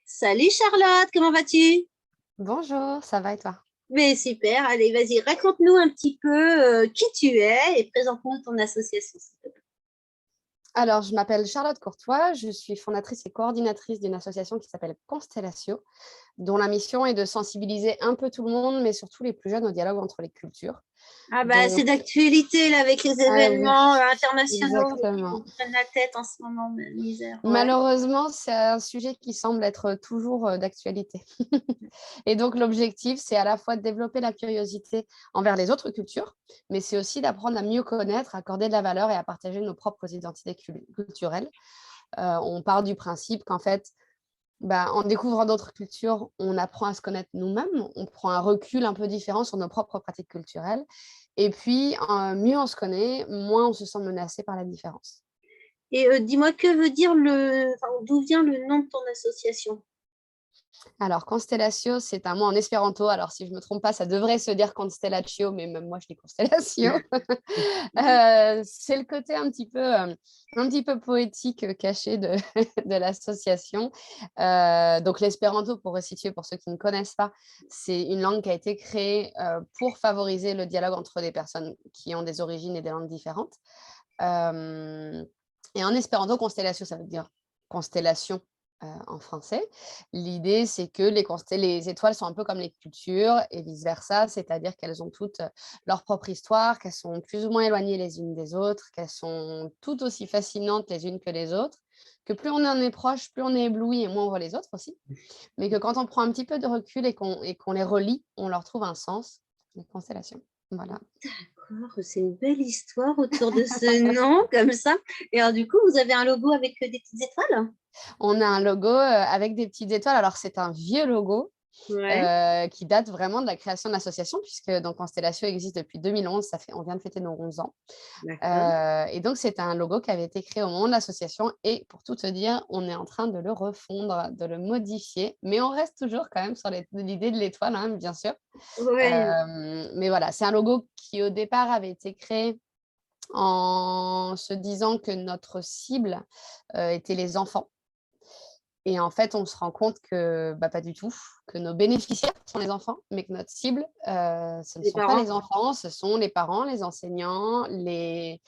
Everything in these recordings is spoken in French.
Salut Charlotte, comment vas-tu? Bonjour, ça va et toi? Mais super, allez, vas-y, raconte-nous un petit peu qui tu es et présente-nous ton association, s'il te plaît. Alors, je m'appelle Charlotte Courtois, je suis fondatrice et coordinatrice d'une association qui s'appelle Constellatio, dont la mission est de sensibiliser un peu tout le monde, mais surtout les plus jeunes au dialogue entre les cultures. Ah bah c'est Donc, d'actualité là avec les ah oui, événements internationaux qui exactement. nous prennent la tête en ce moment, misère, ouais. Malheureusement, c'est un sujet qui semble être toujours d'actualité. Et donc, l'objectif, c'est à la fois de développer la curiosité envers les autres cultures, mais c'est aussi d'apprendre à mieux connaître, à accorder de la valeur et à partager nos propres identités culturelles. On part du principe qu'en fait, en découvrant d'autres cultures, on apprend à se connaître nous-mêmes, on prend un recul un peu différent sur nos propres pratiques culturelles. Et puis, mieux on se connaît, moins on se sent menacé par la différence. Et dis-moi que veut dire enfin, d'où vient le nom de ton association? Alors, Constellatio, c'est un mot en espéranto. Alors, si je ne me trompe pas, ça devrait se dire Constellatio, mais même moi, je dis Constellatio. C'est le côté un petit peu poétique caché de, de l'association. Donc, l'espéranto, pour resituer pour ceux qui ne connaissent pas, c'est une langue qui a été créée pour favoriser le dialogue entre des personnes qui ont des origines et des langues différentes. Et en espéranto, Constellatio, ça veut dire constellation en français. L'idée, c'est que les étoiles sont un peu comme les cultures et vice-versa, c'est-à-dire qu'elles ont toutes leur propre histoire, qu'elles sont plus ou moins éloignées les unes des autres, qu'elles sont tout aussi fascinantes les unes que les autres, que plus on en est proche, plus on est ébloui et moins on voit les autres aussi, mais que quand on prend un petit peu de recul et qu'on les relie, on leur trouve un sens, les constellations. Voilà. D'accord, c'est une belle histoire autour de ce nom comme ça. Et alors du coup, vous avez un logo avec des petites étoiles? On a un logo avec des petites étoiles. Alors, c'est un vieux logo Ouais, qui date vraiment de la création de l'association, puisque donc, Constellation existe depuis 2011. On vient de fêter nos 11 ans. d'accord. Et donc, c'est un logo qui avait été créé au moment de l'association. Et pour tout te dire, on est en train de le refondre, de le modifier. Mais on reste toujours quand même sur l'idée de l'étoile, hein, bien sûr. Ouais. Mais voilà, c'est un logo qui, au départ, avait été créé en se disant que notre cible était les enfants. Et en fait, on se rend compte que pas du tout, que nos bénéficiaires sont les enfants, mais que notre cible, ce ne Les sont pas parents? les enfants, ce sont les parents, les enseignants, les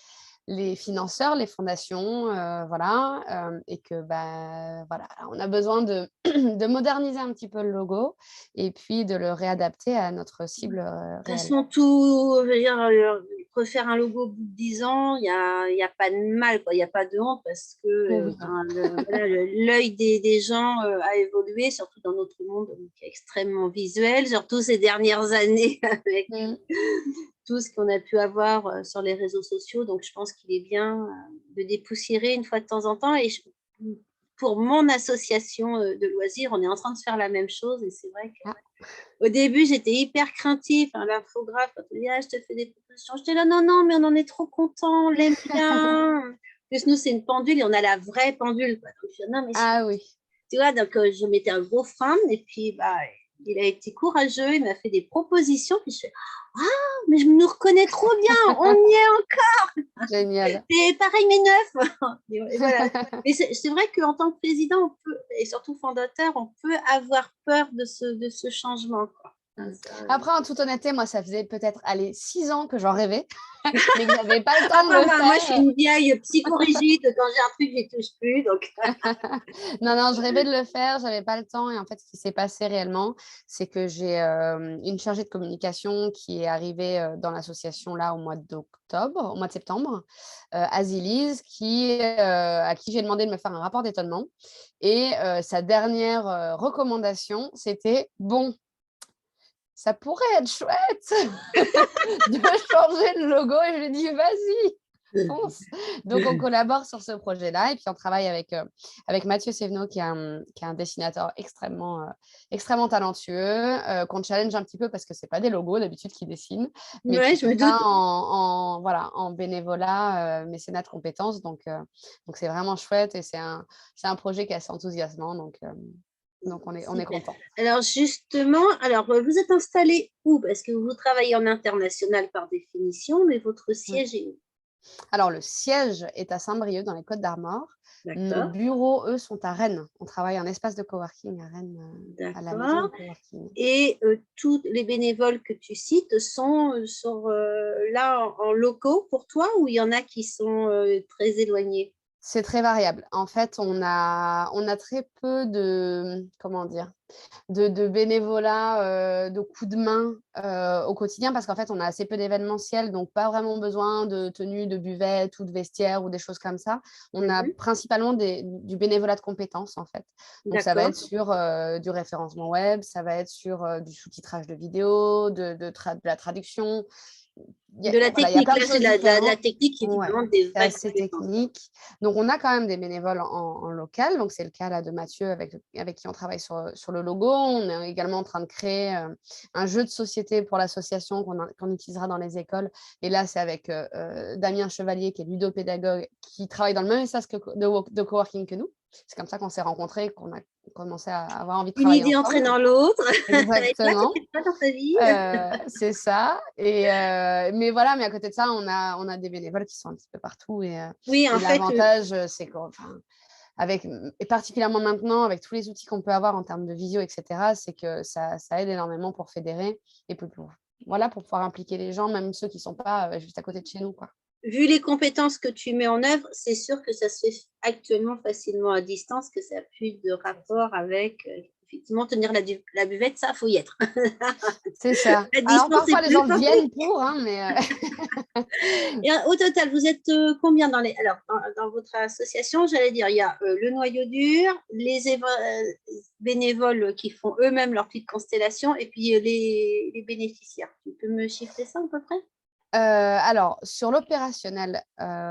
financeurs, les fondations, voilà, et que voilà, on a besoin de de moderniser un petit peu le logo et puis de le réadapter à notre cible, De toute réelle. façon, je veux dire, refaire un logo au bout de 10 ans, il y a pas de mal, quoi. Il n'y a pas de honte parce que Oui. enfin, voilà, l'œil des gens a évolué, surtout dans notre monde qui est extrêmement visuel, surtout ces dernières années avec Mmh. tout ce qu'on a pu avoir sur les réseaux sociaux. Donc, je pense qu'il est bien de dépoussiérer une fois de temps en temps. Et pour mon association de loisirs, on est en train de faire la même chose. Et c'est vrai Ah. qu'au début, j'étais hyper craintive. Hein, l'infographe, quand on dit ah, je te fais des propositions, j'étais là, non, non, mais on en est trop content, on l'aime bien. En plus, nous, c'est une pendule et on a la vraie pendule, quoi. Donc, je dis, non, mais Ah oui. tu vois, donc je mettais un gros frein et puis il a été courageux, il m'a fait des propositions, puis je fais ah, mais je me reconnais trop bien, on y est encore. Génial. C'est pareil, mais neuf. Et voilà. Mais c'est vrai qu'en tant que président, on peut, et surtout fondateur, on peut avoir peur de ce changement, quoi. Ah, Mmh. ça, Après, en toute honnêteté, moi, ça faisait peut-être, allez, 6 ans que j'en rêvais, mais que j'avais pas le ah, temps de pas le moi, moi, je suis faire. une vieille psychorigide. Quand j'ai un truc, j'y touche plus. Donc, Non, non, je rêvais de le faire, j'avais pas le temps et en fait, ce qui s'est passé réellement, c'est que j'ai, une chargée de communication qui est arrivée, dans l'association là au mois de septembre, Azilise à qui j'ai demandé de me faire un rapport d'étonnement et sa dernière, recommandation, c'était: «Bon, ça pourrait être chouette de changer le logo» et je lui ai dit: «Vas-y, fonce!» Donc on collabore sur ce projet-là et puis on travaille avec Mathieu Sévenot qui est un dessinateur extrêmement talentueux, qu'on challenge un petit peu parce que c'est pas des logos d'habitude qu'il dessine, mais ouais, qui je me fait doute. ça en bénévolat, mécénat de compétences donc c'est vraiment chouette et c'est un projet qui est assez enthousiasmant donc on est Super. content. Alors justement, alors vous êtes installé où? Parce que vous travaillez en international par définition, mais votre Mmh. siège est où? Alors, le siège est à Saint-Brieuc, dans les Côtes-d'Armor. Nos D'accord, bureaux, eux, sont à Rennes. On travaille en espace de coworking à Rennes, à la maison d'accord. de coworking. Et tous les bénévoles que tu cites sont là en locaux pour toi ou il y en a qui sont très éloignés? C'est très variable. En fait, on a très peu de, comment dire? De bénévolat, de coups de main, au quotidien parce qu'en fait, on a assez peu d'événementiel, donc pas vraiment besoin de tenue de buvette ou de vestiaire ou des choses comme ça. On a Mhm. principalement du bénévolat de compétences, en fait. Donc ça va D'accord. être sur, du référencement web, ça va être sur, du sous-titrage de vidéos, de la traduction. De la Voilà, il y a technique, plein de là, c'est choses la différentes. technique qui te Ouais, demande des c'est vraies assez compétences. technique. Donc, on a quand même des bénévoles en local. Donc, c'est le cas là de Mathieu avec qui on travaille sur le logo. On est également en train de créer un jeu de société pour l'association qu'on utilisera dans les écoles. Et là, c'est avec Damien Chevalier, qui est ludopédagogue, qui travaille dans le même espace de coworking que nous. C'est comme ça qu'on s'est rencontrés, qu'on a commencé à avoir envie de Une travailler idée ensemble. entraînant l'autre. Et toi, tu Exactement. fais quoi dans ta vie? C'est ça. Mais voilà, mais à côté de ça, on a des bénévoles qui sont un petit peu partout. Oui, Et en fait, l'avantage, c'est et particulièrement maintenant, avec tous les outils qu'on peut avoir en termes de visio, etc., c'est que ça aide énormément pour fédérer et voilà, pour pouvoir impliquer les gens, même ceux qui ne sont pas juste à côté de chez nous, quoi. vu les compétences que tu mets en œuvre, c'est sûr que ça se fait actuellement facilement à distance, que ça n'a plus de rapport avec, effectivement, tenir la buvette, ça, faut y être. C'est ça. À Alors, distance, c'est parfois, les plus gens facile. viennent pour, hein, mais Et au total, vous êtes combien alors, dans votre association, j'allais dire, il y a le noyau dur, bénévoles qui font eux-mêmes leur petite constellation, et puis les bénéficiaires. Tu peux me chiffrer ça à peu près? Alors, sur l'opérationnel,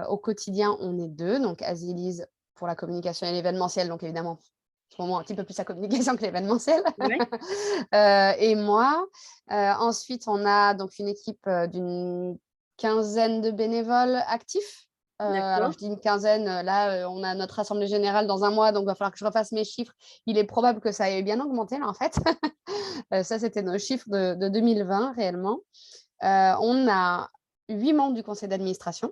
au quotidien, on est 2, donc Azilise pour la communication et l'événementiel, donc évidemment, en ce moment, un petit peu plus la communication que l'événementiel. Oui, Et moi. Ensuite, on a donc une équipe, d'une quinzaine de bénévoles actifs. Alors d'accord. je dis une quinzaine, là, on a notre assemblée générale dans un mois, donc il va falloir que je refasse mes chiffres. Il est probable que ça ait bien augmenté là, en fait. Ça, c'était nos chiffres de 2020 réellement. On a 8 membres du conseil d'administration,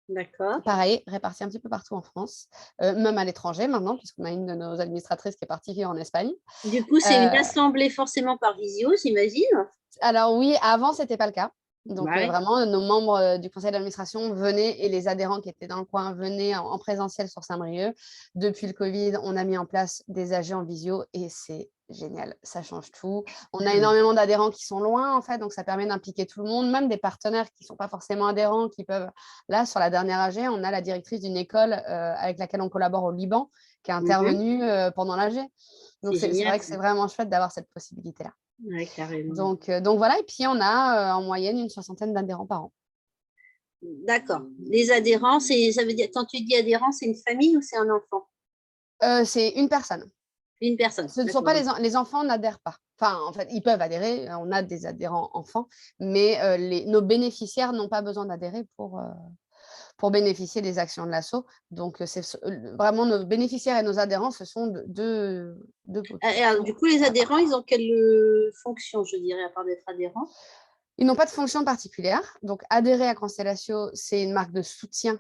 D'accord. pareil, répartis un petit peu partout en France, même à l'étranger maintenant, puisqu'on a une de nos administratrices qui est partie vivre en Espagne. Du coup, c'est une Heu, assemblée forcément par visio, j'imagine? alors oui, avant, ce n'était pas le cas. Donc Ouais. vraiment, nos membres, du conseil d'administration venaient et les adhérents qui étaient dans le coin venaient en présentiel sur Saint-Brieuc. Depuis le covid, on a mis en place des AG en visio et c'est génial, ça change tout. On a énormément d'adhérents qui sont loin, en fait, donc ça permet d'impliquer tout le monde, même des partenaires qui ne sont pas forcément adhérents, qui peuvent là, sur la dernière AG, on a la directrice d'une école, avec laquelle on collabore au Liban, qui est Mhm. intervenue, pendant l'AG. Donc C'est c'est génial, vrai que ça. c'est vraiment chouette d'avoir cette possibilité-là. Ouais, carrément. Donc voilà, et puis on a, en moyenne une soixantaine d'adhérents par an. D'accord. Les adhérents, ça veut dire, quand tu dis adhérent, c'est une famille ou c'est un enfant? C'est une personne. Une personne. Ce ne sont D'accord. pas les enfants n'adhèrent pas. Enfin, en fait, ils peuvent adhérer, on a des adhérents enfants, mais nos bénéficiaires n'ont pas besoin d'adhérer pour bénéficier des actions de l'asso. Donc vraiment nos bénéficiaires et nos adhérents, ce sont deux Et alors, populations du coup, les à part. adhérents, ils ont quelle fonction, je dirais, à part d'être adhérents? Ils n'ont pas de fonction particulière. Donc adhérer à Constellatio, c'est une marque de soutien,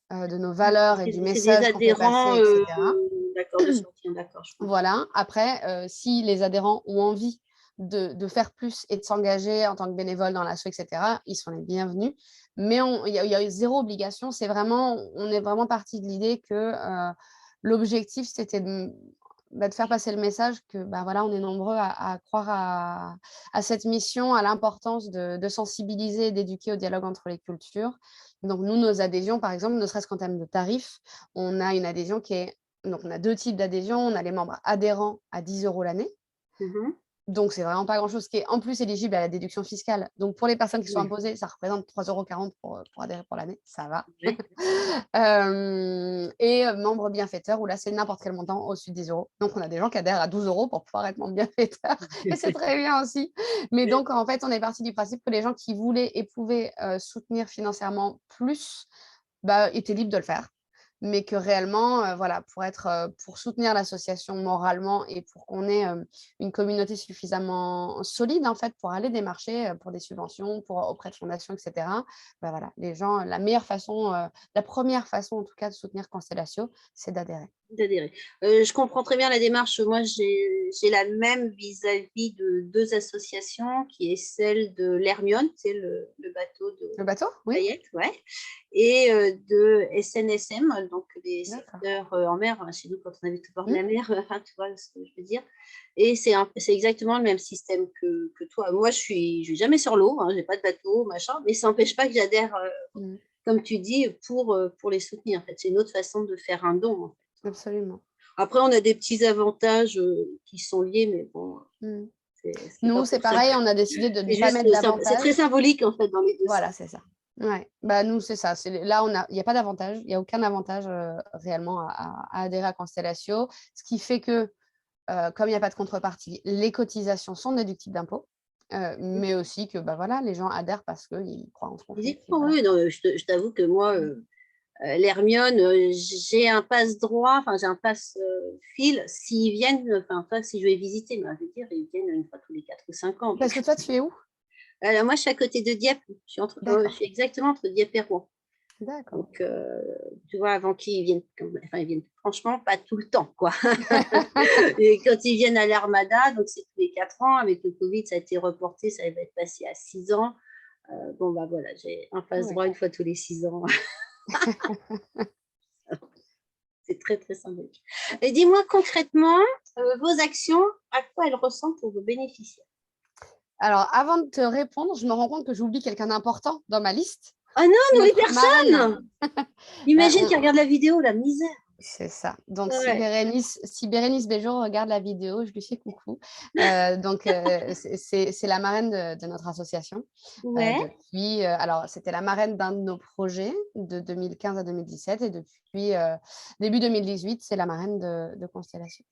de nos valeurs et du C'est des message qu'on fait passer, adhérents, et cetera. d'accord, de soutien, d'accord, je comprends. Voilà. Après, si les adhérents ont envie de faire plus et de s'engager en tant que bénévole dans l'asso, et cetera, ils sont les bienvenus. Mais il y a 0 obligation. On est vraiment parti de l'idée que, l'objectif, c'était de faire passer le message que, bah, voilà, on est nombreux à croire à cette mission, à l'importance de sensibiliser et d'éduquer au dialogue entre les cultures. Donc nous, nos adhésions, par exemple, ne serait-ce qu'en termes de tarifs, on a une adhésion qui est donc on a 2 types d'adhésion. On a les membres adhérents à 10 € l'année. Mhm. Donc c'est vraiment pas grand-chose, qui est en plus éligible à la déduction fiscale. Donc pour les personnes qui sont Ouais, imposées, ça représente 3,40 € pour adhérer pour l'année, ça va. ouais. Et membre bienfaiteur où là, c'est n'importe quel montant au-dessus de 10 €. Donc on a des gens qui adhèrent à 12 € pour pouvoir être membre bienfaiteur et c'est très bien aussi. Mais donc en fait, on est parti du principe que les gens qui voulaient et pouvaient, soutenir financièrement plus, bah, étaient libres de le faire. mais que réellement, voilà, pour soutenir l'association moralement et pour qu'on ait une communauté suffisamment solide, en fait, pour aller démarcher pour des subventions, auprès de fondations, etc. Bah, voilà, les gens, la première façon, en tout cas, de soutenir Constellatio, c'est d'adhérer. D'adhérer. Je comprends très bien la démarche. Moi, j'ai la même vis-à-vis de 2 associations, qui est celle de l'Hermione, c'est le bateau de Le bateau? Oui, Payette, ouais, et de SNSM, donc les d'accord. sauveteurs en mer, hein, chez nous, quand on habite au bord de Mmh. la mer, enfin, tu vois ce que je veux dire? Et c'est exactement le même système que toi. Moi, je vais jamais sur l'eau, hein, j'ai pas de bateau, machin, mais ça n'empêche pas que j'adhère, Mmh. comme tu dis, pour les soutenir, en fait. C'est une autre façon de faire un don, en fait. Absolument. Après, on a des petits avantages, qui sont liés, mais bon, Mmh. c'est pas Nous, c'est pour ça. pareil, on a décidé de C'est ne pas juste, mettre c'est très d'avantage. symbolique, en fait, dans les 2 Voilà, sens. c'est ça. Ouais, bah, nous, c'est ça. Là, il y a pas d'avantage, il y a aucun avantage, réellement à adhérer à Constellatio. Ce qui fait que, comme il y a pas de contrepartie, les cotisations sont déductibles d'impôts, mais aussi que, bah, voilà, les gens adhèrent parce qu'ils croient en ce qu'on fait, puis Physiquement, voilà. oui, non, je t'avoue que moi, Mmh. l'Hermione, j'ai un passe droit, enfin, j'ai un passe, fil, s'ils viennent, enfin, pas si je vais visiter, mais je veux dire, ils viennent une fois tous les 4 ou 5 ans, Parce donc que toi, tu es où? moi, je suis à côté de Dieppe, je D'accord, suis exactement entre Dieppe et Rouen. d'accord. Donc, tu vois, avant qu'ils viennent, enfin, ils viennent franchement pas tout le temps, quoi. Et quand ils viennent à l'Armada, donc c'est tous les 4 ans, avec le Covid, ça a été reporté, ça va être passé à 6 ans. Bon, bah voilà, j'ai un passe Oui. droit une fois tous les 6 ans. C'est très, très symbolique. Et dis-moi concrètement, vos actions, à quoi elles ressemblent pour vos bénéficiaires? Alors, avant de te répondre, je me rends compte que j'oublie quelqu'un d'important dans ma liste. Oh non, C'est n'oublie notre marraine. personne! Imagine On qu'ils regardent la vidéo, la misère. C'est ça. Donc Ouais. Si Bérénice Bejo regarde la vidéo, je lui fais coucou. C'est la marraine de notre association, Ouais. depuis, alors c'était la marraine d'un de nos projets de 2015 à 2017 et depuis, début 2018, c'est la marraine de Constellation.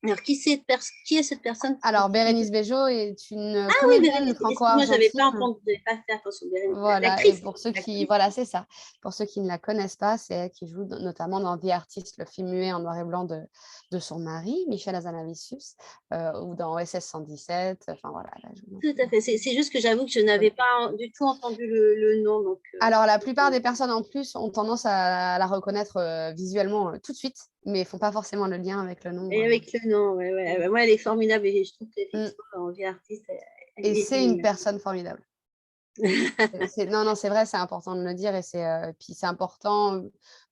Alors, qui est cette personne? Alors Bérénice Bejo est une Ah oui, comédienne Bérénice, excuse-moi, franco-argentine. j'avais pas fait attention. Bérénice, Voilà, et l'actrice, pour ceux qui l'actrice. voilà, c'est ça. Pour ceux qui ne la connaissent pas, c'est elle qui joue notamment dans The Artist, le film muet en noir et blanc de son mari, Michel Hazanavicius, ou dans OSS 117, enfin voilà, elle a joué dans Tout à fait. C'est juste que j'avoue que je n'avais pas du tout entendu le nom, donc Alors la plupart des personnes en plus ont tendance à la reconnaître, visuellement, tout de suite, mais font pas forcément le lien avec le nom, et avec le nom, ouais, ouais. mmh, Bah, moi, elle est formidable et je trouve mmh, qu'effectivement, en vie artiste, elle et est c'est une géniale. personne formidable. Non, non, c'est vrai, c'est important de le dire et puis c'est important,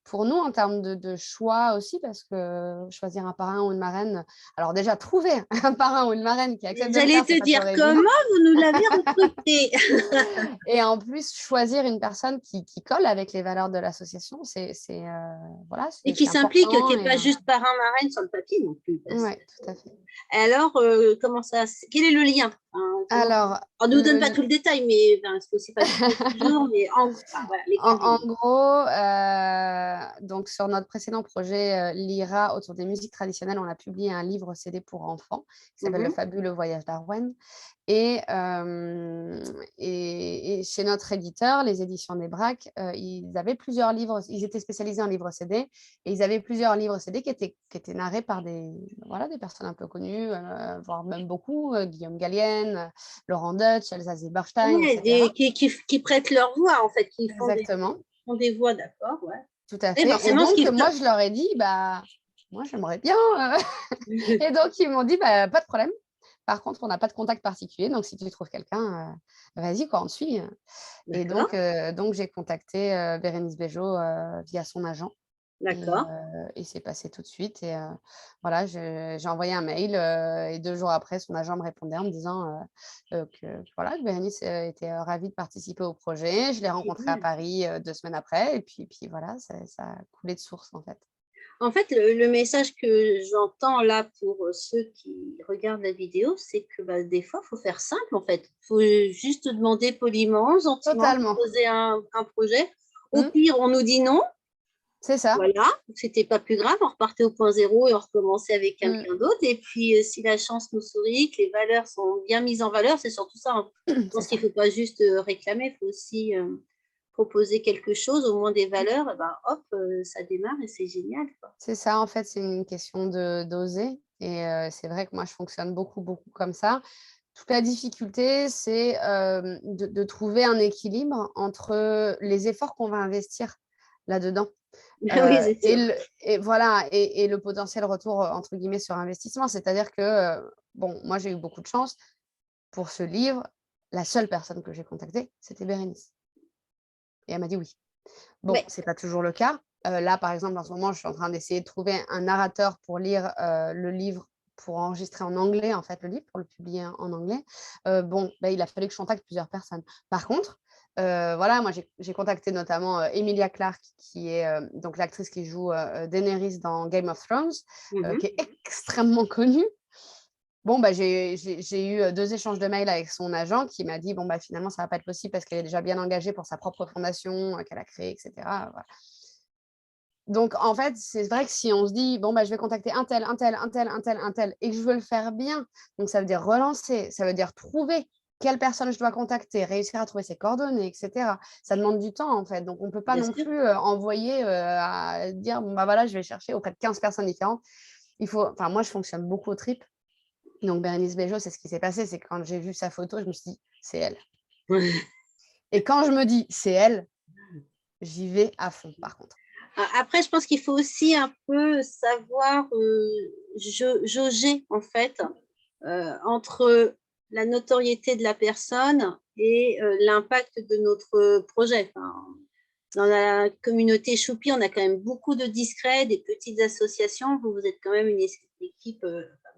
pour nous en termes de choix aussi parce que choisir un parrain ou une marraine alors déjà trouver un parrain ou une marraine qui accepte de le J'allais faire, c'est te pas dire toujours évident comment vous nous l'avez recruté. et en plus choisir une personne qui colle avec les valeurs de l'association, voilà, Et qui c'est s'implique, qui important n'est pas juste parrain marraine sur le papier non plus. ouais, tout à fait. Alors, comment ça, quel est le lien? Enfin, Alors on ne nous donne pas le tout le détail, mais enfin, parce que c'est pas tous les jours, mais enfin, voilà, les grandes En lignes. gros, donc sur notre précédent projet, l'IRA autour des musiques traditionnelles, on a publié un livre CD pour enfants qui s'appelle «Le Mhm. fabuleux voyage d'Arwen» et chez notre éditeur, les éditions des Braques, ils avaient plusieurs livres, ils étaient spécialisés en livres CD et ils avaient plusieurs livres CD qui étaient narrés par voilà, des personnes un peu connues, voire même beaucoup, Guillaume Gallienne, Laurent Deutsch, Elsa Zilberstein et Ouais, cetera. qui prêtent leur voix, en fait, Exactement. font des voix, d'accord, ouais. Tout à Et fait et forcément, ce donc qui moi, je leur ai dit: «Bah, moi, j'aimerais bien, et donc ils m'ont dit: «Bah, pas de problème. Par contre, on n'a pas de contact particulier, donc si tu trouves quelqu'un, vas-y quoi, on te suit», et d'accord, donc j'ai contacté, Bérénice Bejo, via son agent d'accord. et c'est passé tout de suite et voilà, j'ai envoyé un mail, et 2 jours après, son agent me répondait en me disant, que voilà, que Bérénice, était, ravie de participer au projet. Je l'ai rencontrée à Génial. Paris, 2 semaines après et puis voilà, ça a coulé de source, en fait. En fait, le message que j'entends là pour ceux qui regardent la vidéo, c'est que bah, des fois, il faut faire simple en fait. Il faut juste demander poliment, gentiment, Totalement. proposer un projet. Au Mmh, pire, on nous dit non. c'est ça. Voilà, c'était pas plus grave, on repartait au point zéro et on recommençait avec Mmh, quelqu'un d'autre. Et puis, si la chance nous sourit, que les valeurs sont bien mises en valeur, c'est surtout ça, hein. Je c'est pense qu'il ça. ne faut pas juste réclamer, il faut aussi proposer quelque chose, au moins des valeurs, et ben, hop, ça démarre et c'est génial, quoi. C'est ça, en fait, c'est une question d'oser et c'est vrai que moi, je fonctionne beaucoup, beaucoup comme ça. Toute la difficulté, c'est, de trouver un équilibre entre les efforts qu'on va investir là-dedans, Oui, c'est et sûr. voilà et le potentiel retour, entre guillemets «sur investissement». C'est-à-dire que, bon, moi, j'ai eu beaucoup de chance. Pour ce livre, la seule personne que j'ai contactée, c'était Bérénice et elle m'a dit: «Oui». Bon, Ouais, c'est pas toujours le cas. Là, par exemple, en ce moment, je suis en train d'essayer de trouver un narrateur pour lire, le livre, pour enregistrer en anglais, en fait, le livre, pour le publier en anglais. Bon, bah, il a fallu que je contacte plusieurs personnes. Par contre, voilà, moi, j'ai contacté notamment, Emilia Clarke, qui est, donc l'actrice qui joue, Daenerys dans Game of Thrones, mmh. qui est extrêmement connue. Bon, bah, j'ai eu, 2 échanges de mails avec son agent qui m'a dit: «Bon, bah, finalement, ça va pas être possible parce qu'elle est déjà bien engagée pour sa propre fondation, qu'elle a créée et cetera», voilà. Donc en fait, c'est vrai que si on se dit: «Bon, bah, je vais contacter un tel, un tel, un tel, un tel, un tel» et que je veux le faire bien, donc ça veut dire relancer, ça veut dire trouver quelle personne je dois contacter, réussir à trouver ses coordonnées et cetera. Ça demande du temps, en fait, donc on ne peut pas Bien non sûr. plus, envoyer, à dire: «Bon, bah, voilà, je vais chercher auprès de 15 personnes différentes». Il faut enfin, moi, je fonctionne beaucoup au tripes. Donc Bérénice Bejo, c'est ce qui s'est passé, c'est que quand j'ai vu sa photo, je me suis dit: «C'est elle» et quand je me dis: «C'est elle», j'y vais à fond, par contre. Après, je pense qu'il faut aussi un peu savoir, jauger, en fait, entre la notoriété de la personne et l'impact de notre projet. Enfin, dans la communauté Choupi, on a quand même beaucoup de discrets, des petites associations. Vous, vous êtes quand même une équipe,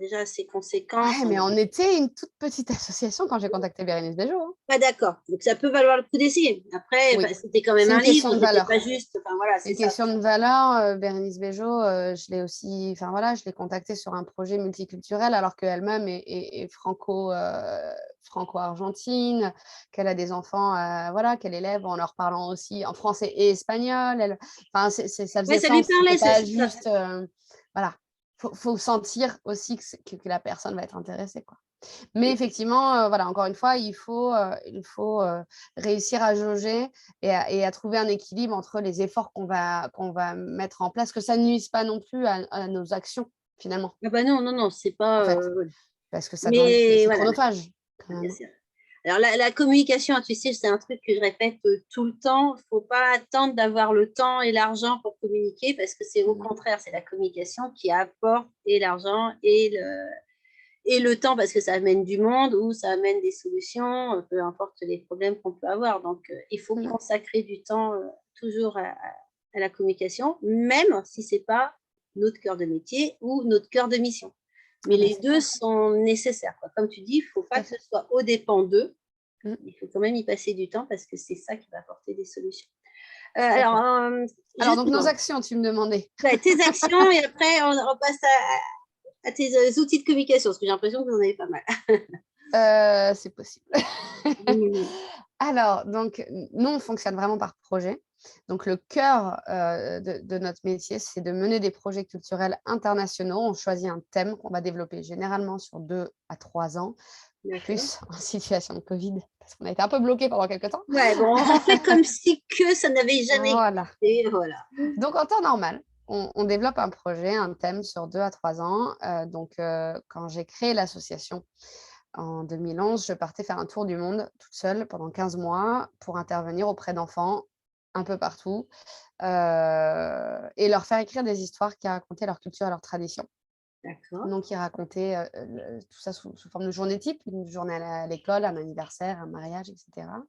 déjà assez conséquente. Ouais, mais on était une toute petite association quand j'ai contacté Bérénice Bejo, hein. Pas d'accord, donc ça peut valoir le coup d'essayer. Après, bah, Oui, c'était quand même c'est un une question livre, de c'était valeur. pas juste, enfin voilà, C'est c'est une ça. question de valeur, Bérénice Bejo, je l'ai aussi enfin voilà, je l'ai contactée sur un projet multiculturel alors qu'elle-même est franco-argentine, qu'elle a des enfants, voilà, qu'elle élève en leur parlant aussi en français et espagnol. Elle enfin ça Ouais, faisait ça lui sens, c'était parlait, pas c'est ça. juste, voilà. Faut sentir aussi que la personne va être intéressée, quoi. Mais effectivement, voilà, encore une fois, il faut réussir à jauger et à trouver un équilibre entre les efforts qu'on va mettre en place, que ça ne nuise pas non plus à nos actions, finalement, Ah bah non, non, non, c'est en pas, fait. voilà. Parce que ça demande Mais c'est voilà, chronophage, quand bien même, hein. sûr. Alors la communication, hein, tu sais, c'est un truc que je répète, tout le temps. Faut pas attendre d'avoir le temps et l'argent pour communiquer parce que c'est au Mmh. contraire, c'est la communication qui apporte et l'argent et le temps parce que ça amène du monde ou ça amène des solutions, peu importe les problèmes qu'on peut avoir. Donc, il faut Mmh. consacrer du temps, toujours à la communication, même si c'est pas notre cœur de métier ou notre cœur de mission. Mais Ah bah, les c'est 2 clair, sont nécessaires, quoi. Comme tu dis, il faut tout pas à que ce fait. soit aux dépens d'eux. Mmh, Il faut quand même y passer du temps parce que c'est ça qui va apporter des solutions. tout à Alors, fait. Alors donc nos justement, actions, tu me demandais? ouais, tes actions et après on passe à tes, outils de communication, parce que j'ai l'impression que vous en avez pas mal. C'est possible. Mmh. Alors, donc, nous, on fonctionne vraiment par projet. Donc, le cœur de notre métier, c'est de mener des projets culturels internationaux. On choisit un thème qu'on va développer généralement sur 2 à 3 ans, D'accord. plus en situation de Covid, parce qu'on a été un peu bloqués pendant quelques temps. Ouais, bon, on fait comme si que ça n'avait jamais Voilà. existé, voilà. Donc, en temps normal, on développe un projet, un thème sur 2 à 3 ans. Donc, quand j'ai créé l'association en 2011, je partais faire un tour du monde toute seule pendant 15 mois pour intervenir auprès d'enfants un peu partout, et leur faire écrire des histoires qui racontaient leur culture et leurs traditions. D'accord. Donc ils racontaient, tout ça sous forme de journée type, une journée à l'école, un anniversaire, un mariage et cetera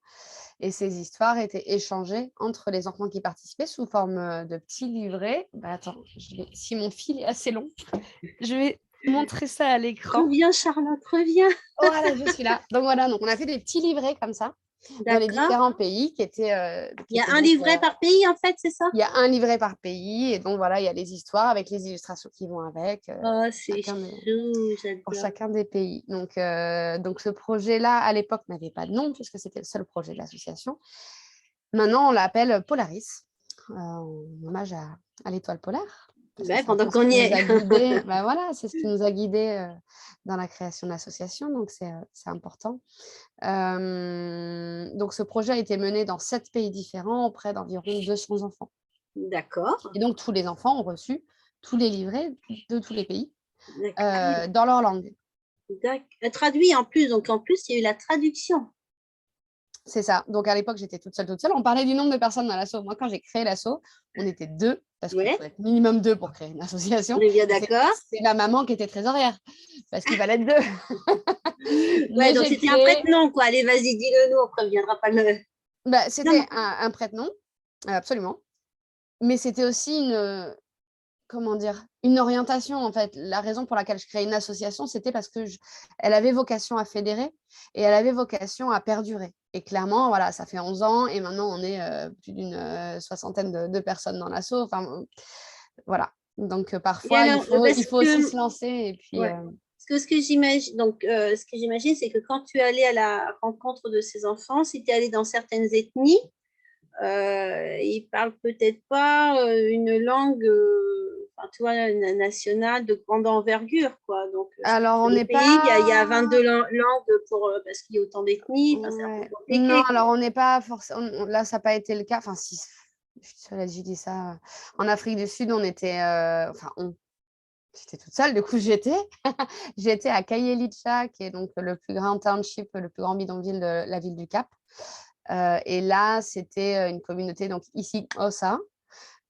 et ces histoires étaient échangées entre les enfants qui participaient sous forme, de petits livrets. Bah, attends, si mon fil est assez long, je vais montrer ça à l'écran. Reviens Charlotte, reviens. Voilà, je suis là. Donc voilà, donc on a fait des petits livrets comme ça, dans les D'accord. différents pays Il qui y a étaient un donc, livret par pays, en fait, c'est ça? il y a un livret par pays et donc voilà, il y a les histoires avec les illustrations qui vont avec, Oh, c'est chacun des chou, pour j'adore. chacun des pays. Donc ce projet-là, à l'époque, n'avait pas de nom puisque c'était le seul projet de l'association. Maintenant, on l'appelle Polaris, en hommage à l'étoile polaire. parce que c'est un Pendant peu ce qu'on qui y nous est. a guidés. Bah, voilà, c'est ce qui nous a guidés dans la création de l'association, donc c'est important. Donc ce projet a été mené dans 7 pays différents auprès d'environ 200 enfants. D'accord. Et donc tous les enfants ont reçu tous les livrets de tous les pays Ah oui, dans leur langue. traduit en plus, donc en plus, il y a eu la traduction. C'est ça. Donc à l'époque, j'étais toute seule, toute seule. On parlait du nombre de personnes dans l'asso. Moi, quand j'ai créé l'asso, on était 2, parce qu'il Ouais, faut être minimum 2 pour créer une on association. est bien Et c'est d'accord. c'est la maman qui était trésorière, parce qu'il fallait être 2. Ouais, Mais donc j'ai c'était un créé, prête-nom, quoi. Allez, vas-y, dis-le nous, on ne préviendra pas le. bah, Non, c'était non. un prête-nom, absolument. Mais c'était aussi une, comment dire? Une orientation, en fait. La raison pour laquelle je créais une association, c'était parce que elle avait vocation à fédérer et elle avait vocation à perdurer. Et clairement, voilà, ça fait 11 ans et maintenant on est plus d'une soixantaine de personnes dans l'asso. Enfin, voilà. Donc Et parfois, il alors, faut, parce il faut aussi que, se lancer. Et puis, ouais. Parce que ce que j'imagine, donc, ce que j'imagine, c'est que quand tu es allé à la rencontre de ces enfants, si tu es allé dans certaines ethnies, ils parlent peut-être pas une langue, enfin, tu vois, nationale de grande envergure, quoi. Donc, je pense alors, que on le n'est pays, il y a pas. 22 langues parce qu'il y a autant d'ethnies. Enfin, c'est un peu Ouais. Non, compliqué, alors quoi. on n'est pas forcément. Là, ça n'a pas été le cas. Enfin, si, je suis désolée, j'ai dit ça. En Afrique du Sud, on était. Enfin, j'étais toute seule, du coup, j'étais à Khayelitsha, qui est donc le plus grand township, le plus grand bidonville de la ville du Cap. Et là, c'était une communauté, donc ici, Ossa.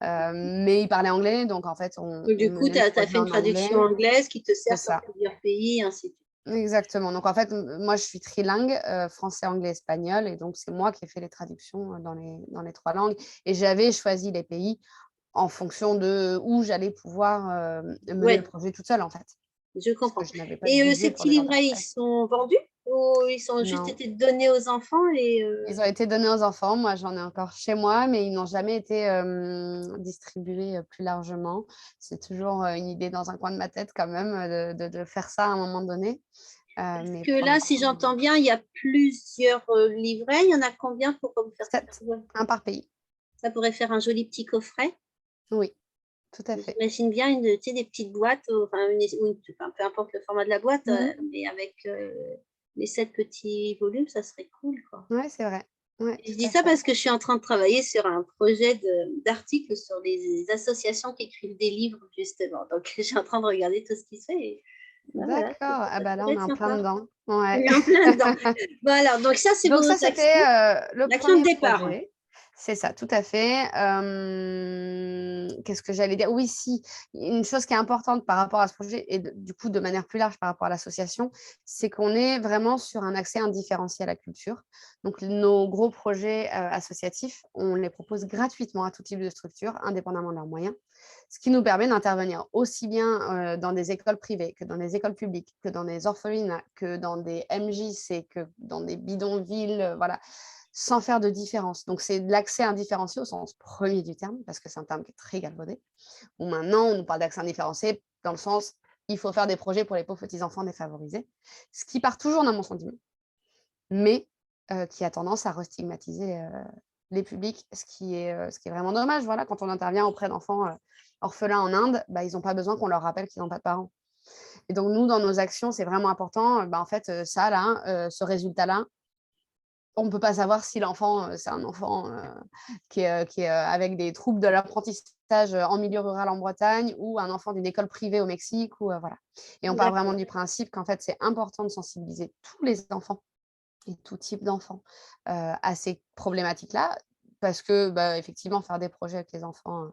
Mais ils parlaient anglais, donc en fait, Donc, on du coup, menait tu le as projet fait une en traduction anglais. anglaise qui te C'est sert sur ça. plusieurs pays, ainsi de suite. Exactement. Donc en fait, moi, je suis trilingue, français, anglais, espagnol. Et donc, c'est moi qui ai fait les traductions dans les 3 langues. Et j'avais choisi les pays en fonction de où j'allais pouvoir mener le Ouais, projet toute seule, en fait. je Parce que comprends. je n'avais pas de Et budget ces pour petits des livrets, ils interprètes. sont vendus ou ils ont juste Non. été donnés aux enfants et Ils ont été donnés aux enfants. Moi, j'en ai encore chez moi, mais ils n'ont jamais été distribués plus largement. C'est toujours une idée dans un coin de ma tête quand même de faire ça à un moment donné. parce Mais que pour là, si l'instant, j'entends bien, il y a plusieurs livrets. Il y en a combien pour vous faire 7, un par pays. ça pourrait faire un joli petit coffret. Oui, tout à fait. J'imagine bien tu sais, des petites boîtes, enfin, enfin, peu importe le format de la boîte, Mhm. mais avec les 7 petits volumes, ça serait cool, quoi. Ouais, c'est vrai. Ouais, Et je tout dis à ça fait. parce que je suis en train de travailler sur un projet d'article sur les associations qui écrivent des livres, justement. Donc, je suis en train de regarder tout ce qui se fait. Et, ben voilà, D'accord. Ah ça bah là, on pourrait est être en plein sympa. dedans. On Ouais. est en plein dedans. Voilà, donc ça, c'est Donc ça, vos c'était actions, le l'action de premier départ. projet. C'est ça, tout à fait. Qu'est-ce que j'allais dire? Oui, si, une chose qui est importante par rapport à ce projet et du coup de manière plus large par rapport à l'association, c'est qu'on est vraiment sur un accès indifférencié à la culture. Donc nos gros projets associatifs, on les propose gratuitement à tout type de structure, indépendamment de leurs moyens, ce qui nous permet d'intervenir aussi bien dans des écoles privées que dans des écoles publiques, que dans des orphelinats, que dans des MJC, que dans des bidonvilles, voilà, sans faire de différence. Donc, c'est de l'accès indifférencié au sens premier du terme, parce que c'est un terme qui est très galvaudé. Où maintenant, on nous parle d'accès indifférencié dans le sens, il faut faire des projets pour les pauvres petits-enfants défavorisés, ce qui part toujours d'un bon sentiment, mais qui a tendance à restigmatiser les publics, ce qui est vraiment dommage. Voilà, quand on intervient auprès d'enfants orphelins en Inde, bah, ils n'ont pas besoin qu'on leur rappelle qu'ils n'ont pas de parents. Et donc, nous, dans nos actions, c'est vraiment important. Bah, en fait, ça, là, ce résultat-là, on ne peut pas savoir si l'enfant, c'est un enfant qui est avec des troubles de l'apprentissage en milieu rural en Bretagne ou un enfant d'une école privée au Mexique. Ou, voilà. Et on part vraiment D'accord. du principe qu'en fait, c'est important de sensibiliser tous les enfants et tout type d'enfants à ces problématiques-là. Parce que, bah, effectivement, faire des projets avec les enfants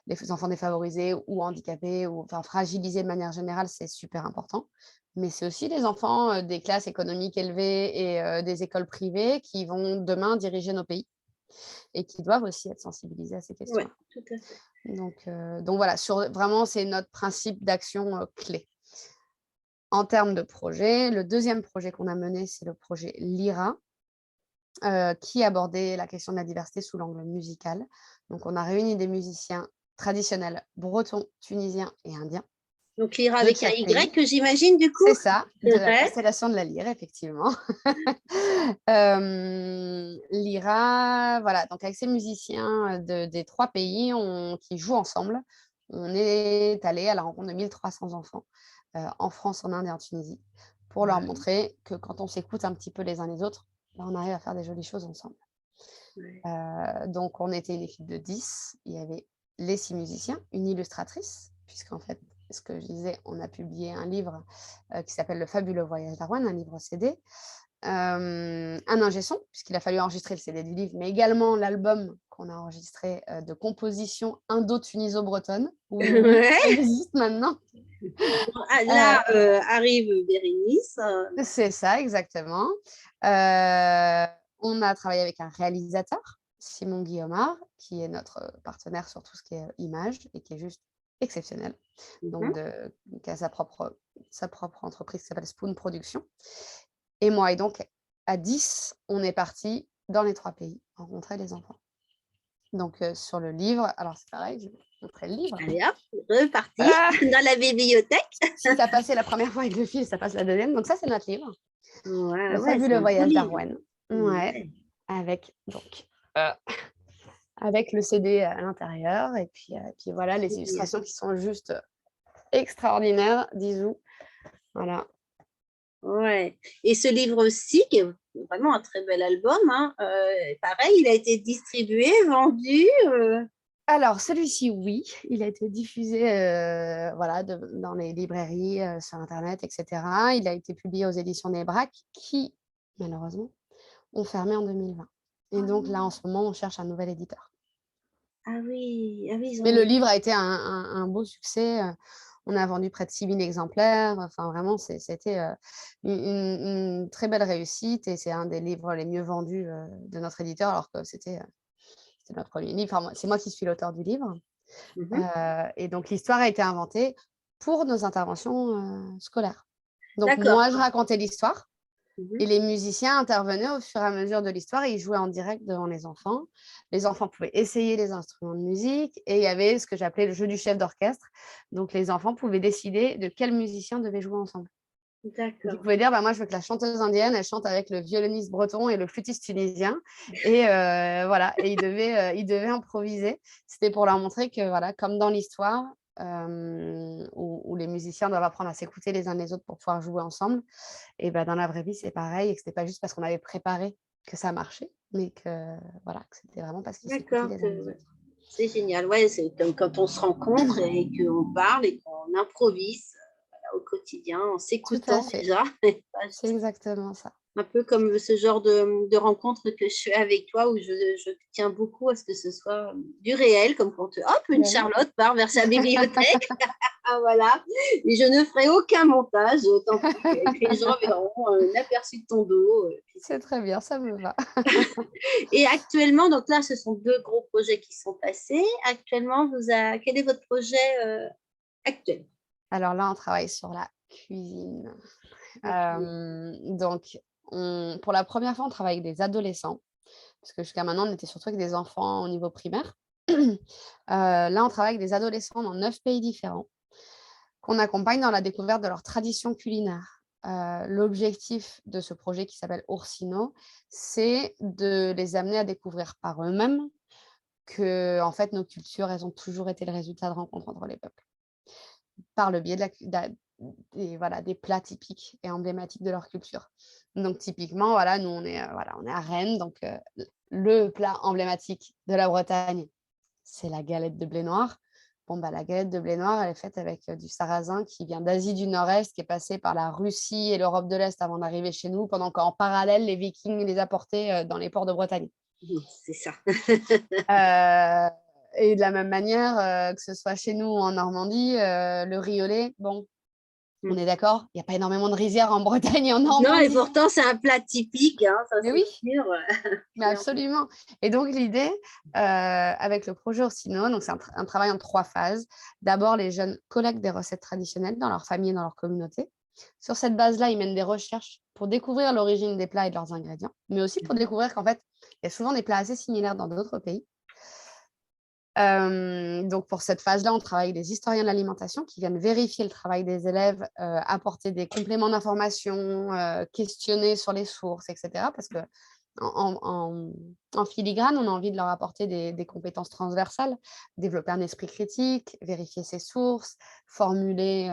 défavorisés ou handicapés ou enfin fragilisés de manière générale, c'est super important. Mais c'est aussi les enfants des classes économiques élevées et des écoles privées qui vont demain diriger nos pays et qui doivent aussi être sensibilisés à ces Oui, questions-là. tout à fait. Donc voilà, vraiment, c'est notre principe d'action clé. En termes de projet, le deuxième projet qu'on a mené, c'est le projet LYRA, qui abordait la question de la diversité sous l'angle musical. Donc on a réuni des musiciens traditionnels bretons, tunisiens et indiens Donc, l'IRA de avec un chaque Y, pays. que j'imagine, du coup. C'est ça, de la Ouais. constellation de la lyre, effectivement. Lyra, voilà, donc avec ces musiciens des 3 pays qui jouent ensemble, on est allé à la rencontre de 1300 enfants en France, en Inde et en Tunisie pour leur Ouais, montrer que quand on s'écoute un petit peu les uns les autres, bah, on arrive à faire des jolies choses ensemble. ouais. Donc on était une équipe de 10. Il y avait les 6 musiciens, une illustratrice, puisqu'en fait, ce que je disais, on a publié un livre, qui s'appelle «Le fabuleux voyage d'Arwen», un livre CD. Un ingé son, puisqu'il a fallu enregistrer le CD du livre, mais également l'album qu'on a enregistré, de compositions indo-tuniso-bretonnes. Oui, oui, ça Ouais. existe maintenant. Bon, ah, Heu, là, arrive Bérénice. c'est ça, exactement. Heu, on a travaillé avec un réalisateur, Simon Guillaumard, qui est notre partenaire sur tout ce qui est image et qui est juste exceptionnel. Donc Mhm. qui a sa propre entreprise qui s'appelle Spoon Productions et moi et donc à 10, on est partis dans les 3 pays rencontrer les enfants. Donc sur le livre, alors c'est pareil, je vais vous montrer le livre. Allez hop, reparti Ah! dans la bibliothèque. Si ça passait la première fois avec le fil, ça passe la deuxième. Donc ça, c'est notre livre, Ouais, «Le ouais, c'est fabuleux un beau voyage livre. d'Arwen». Ouais, Ouais. avec donc heu, avec le CD à l'intérieur et puis voilà les Génial. illustrations qui sont juste extraordinaires, Zizou. Voilà. Ouais, et ce livre aussi, qui est vraiment un très bel album, hein, pareil, il a été distribué, vendu. Alors celui-ci, oui, il a été diffusé, voilà, dans les librairies, sur internet et cetera. Il a été publié aux éditions Nébrac qui, malheureusement, ont fermé en 2020 et donc là, en ce moment, on cherche un nouvel éditeur. Ah oui, ils Mais le ont. livre a été un beau succès, on a vendu près de 6 000 exemplaires, enfin vraiment c'était, une très belle réussite et c'est un des livres les mieux vendus, de notre éditeur alors que c'était notre premier livre. Enfin moi c'est moi qui suis l'auteur du livre. Mhm. Et donc l'histoire a été inventée pour nos interventions, scolaires. Donc D'accord. moi, je racontais l'histoire Mhm. et les musiciens intervenaient au fur et à mesure de l'histoire et ils jouaient en direct devant les enfants. Les enfants pouvaient essayer les instruments de musique et il y avait ce que j'appelais le jeu du chef d'orchestre. Donc les enfants pouvaient décider de quel musicien devait jouer ensemble. Donc ils D'accord. pouvaient dire: «Bah, moi, je veux que la chanteuse indienne, elle chante avec le violoniste breton et le flûtiste tunisien» et voilà et ils devaient improviser. C'était pour leur montrer que, voilà, comme dans l'histoire, où les musiciens doivent apprendre à s'écouter les uns les autres pour pouvoir jouer ensemble et bah, dans la vraie vie, c'est pareil et que c'était pas juste parce qu'on avait préparé que ça marchait, mais que, voilà, que c'était vraiment parce qu'ils s'écoutaient D'accord. les uns les Ouais. autres. C'est génial. Ouais, c'est comme quand on se rencontre et qu'on parle et qu'on improvise au quotidien en Tout à s'écoutant fait, déjà. c'est exactement ça. Un peu comme ce genre de rencontre que je fais avec toi où je tiens beaucoup à ce que ce soit du réel, comme quand hop, une Bah oui. Charlotte part vers sa bibliothèque. Ah, voilà. Et je ne ferai aucun montage, tant pis. Et puis les gens verront un aperçu de ton dos. Puis C'est très bien, ça me va. et actuellement, donc là, ce sont deux gros projets qui sont passés. Actuellement, quel est votre projet actuel? Alors là, on travaille sur la cuisine. La cuisine. Donc pour la première fois, on travaille avec des adolescents, parce que jusqu'à maintenant, on était surtout avec des enfants au niveau primaire. Là, on travaille avec des adolescents dans 9 pays différents, qu'on accompagne dans la découverte de leurs traditions culinaires. L'objectif de ce projet qui s'appelle Oursino, c'est de les amener à découvrir par eux-mêmes que, en fait, nos cultures, elles ont toujours été le résultat de rencontres entre les peuples. Par le biais de la cu d'a des voilà, des plats typiques et emblématiques de leur culture. Donc typiquement, voilà, nous on est à Rennes, donc le plat emblématique de la Bretagne, c'est la galette de blé noir. Bon, bah, la galette de blé noir, elle est faite avec, du sarrasin qui vient d'Asie du Nord-Est, qui est passé par la Russie et l'Europe de l'Est avant d'arriver chez nous, pendant qu'en parallèle, les Vikings les apportaient, dans les ports de Bretagne. C'est ça. Heu et de la même manière, que ce soit chez nous ou en Normandie, le riz au lait, bon, on est d'accord, il y a pas énormément de rizières en Bretagne et en Non, et Normandie. pourtant, c'est un plat typique, hein, ça Mais c'est oui, sûr. mais absolument et donc l'idée, avec le projet Orsino, donc c'est un travail en 3 phases. D'abord, les jeunes collectent des recettes traditionnelles dans leur famille et dans leur communauté. Sur cette base-là, ils mènent des recherches pour découvrir l'origine des plats et de leurs ingrédients, mais aussi pour découvrir qu'en fait, il y a souvent des plats assez similaires dans d'autres pays. Donc pour cette phase-là, on travaille avec des historiens de l'alimentation qui viennent vérifier le travail des élèves, apporter des compléments d'information, questionner sur les sources et cetera. Parce que en filigrane, on a envie de leur apporter des compétences transversales, développer un esprit critique, vérifier ses sources, formuler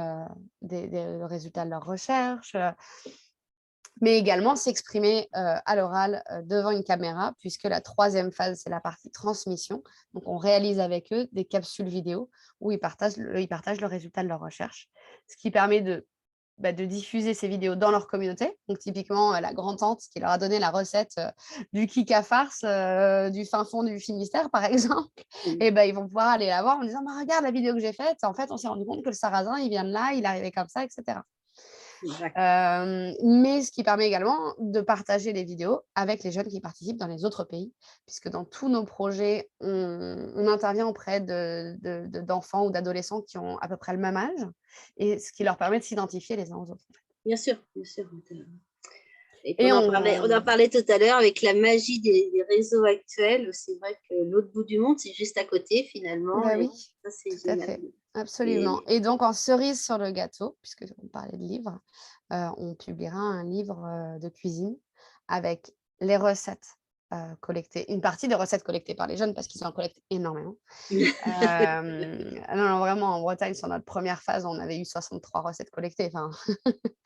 des résultats de leurs recherches, mais également s'exprimer à l'oral devant une caméra, puisque la troisième phase, c'est la partie transmission. Donc, on réalise avec eux des capsules vidéo où ils partagent le résultat de leur recherche, ce qui permet de diffuser ces vidéos dans leur communauté. Donc, typiquement, la grand-tante qui leur a donné la recette du kick à farce du fin fond du Finistère, par exemple, Mm. et ben, ils vont pouvoir aller la voir en disant bah, regarde la vidéo que j'ai faite. En fait, on s'est rendu compte que le sarrasin, il vient de là, il est arrivé comme ça, etc. D'accord. Mais ce qui permet également de partager les vidéos avec les jeunes qui participent dans les autres pays, puisque dans tous nos projets, on intervient auprès d'enfants ou d'adolescents qui ont à peu près le même âge, et ce qui leur permet de s'identifier les uns aux autres. Bien sûr, bien sûr. Et Et on en parlait tout à l'heure avec la magie des réseaux actuels. C'est vrai que l'autre bout du monde, c'est juste à côté finalement. bah Et oui, ça, c'est tout à génial. fait, absolument. Et Et donc en cerise sur le gâteau, puisque on parlait de livres, on publiera un livre de cuisine avec les recettes collectées, une partie des recettes collectées par les jeunes parce qu'ils en collectent énormément. Non, non, vraiment, en Bretagne, sur notre première phase, on avait eu 63 recettes collectées. Enfin,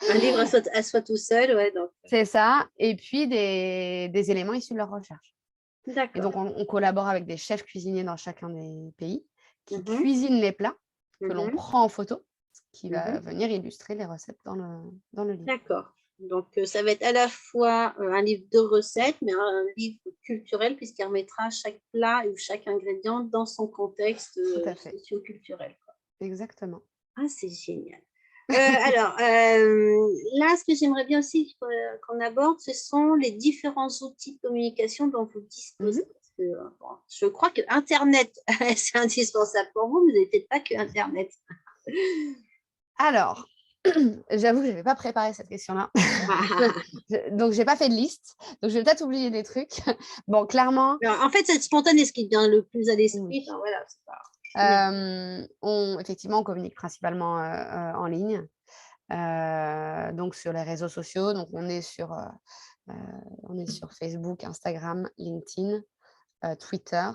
un livre à soi tout seul, ouais. Donc, c'est ça. Et puis des éléments issus de leur recherche. Et d'accord. donc, on collabore avec des chefs cuisiniers dans chacun des pays qui Mhm, cuisinent les plats que l'on mhm, prend en photo, qui va mhm. venir illustrer les recettes dans le livre. D'accord. Donc, ça va être à la fois un livre de recettes, mais un livre culturel, puisqu'il remettra chaque plat ou chaque ingrédient dans son contexte Tout à fait, socio-culturel. exactement. Ah, c'est génial. Alors, là, ce que j'aimerais bien aussi qu'on aborde, ce sont les différents outils de communication dont vous disposez. Mhm. Parce que, bon, je crois que Internet, c'est indispensable pour vous, mais vous n'avez peut-être pas que Internet. Alors, j'avoue que je n'avais pas préparé cette question-là. Donc, je n'ai pas fait de liste. Donc, je vais peut-être oublier des trucs. Bon, clairement, Alors, en fait, c'est spontané ce qui vient le plus à oui. l'esprit. Enfin, voilà, c'est pas... Effectivement, on communique principalement en ligne, donc sur les réseaux sociaux. Donc, on est sur Facebook, Instagram, LinkedIn, Twitter,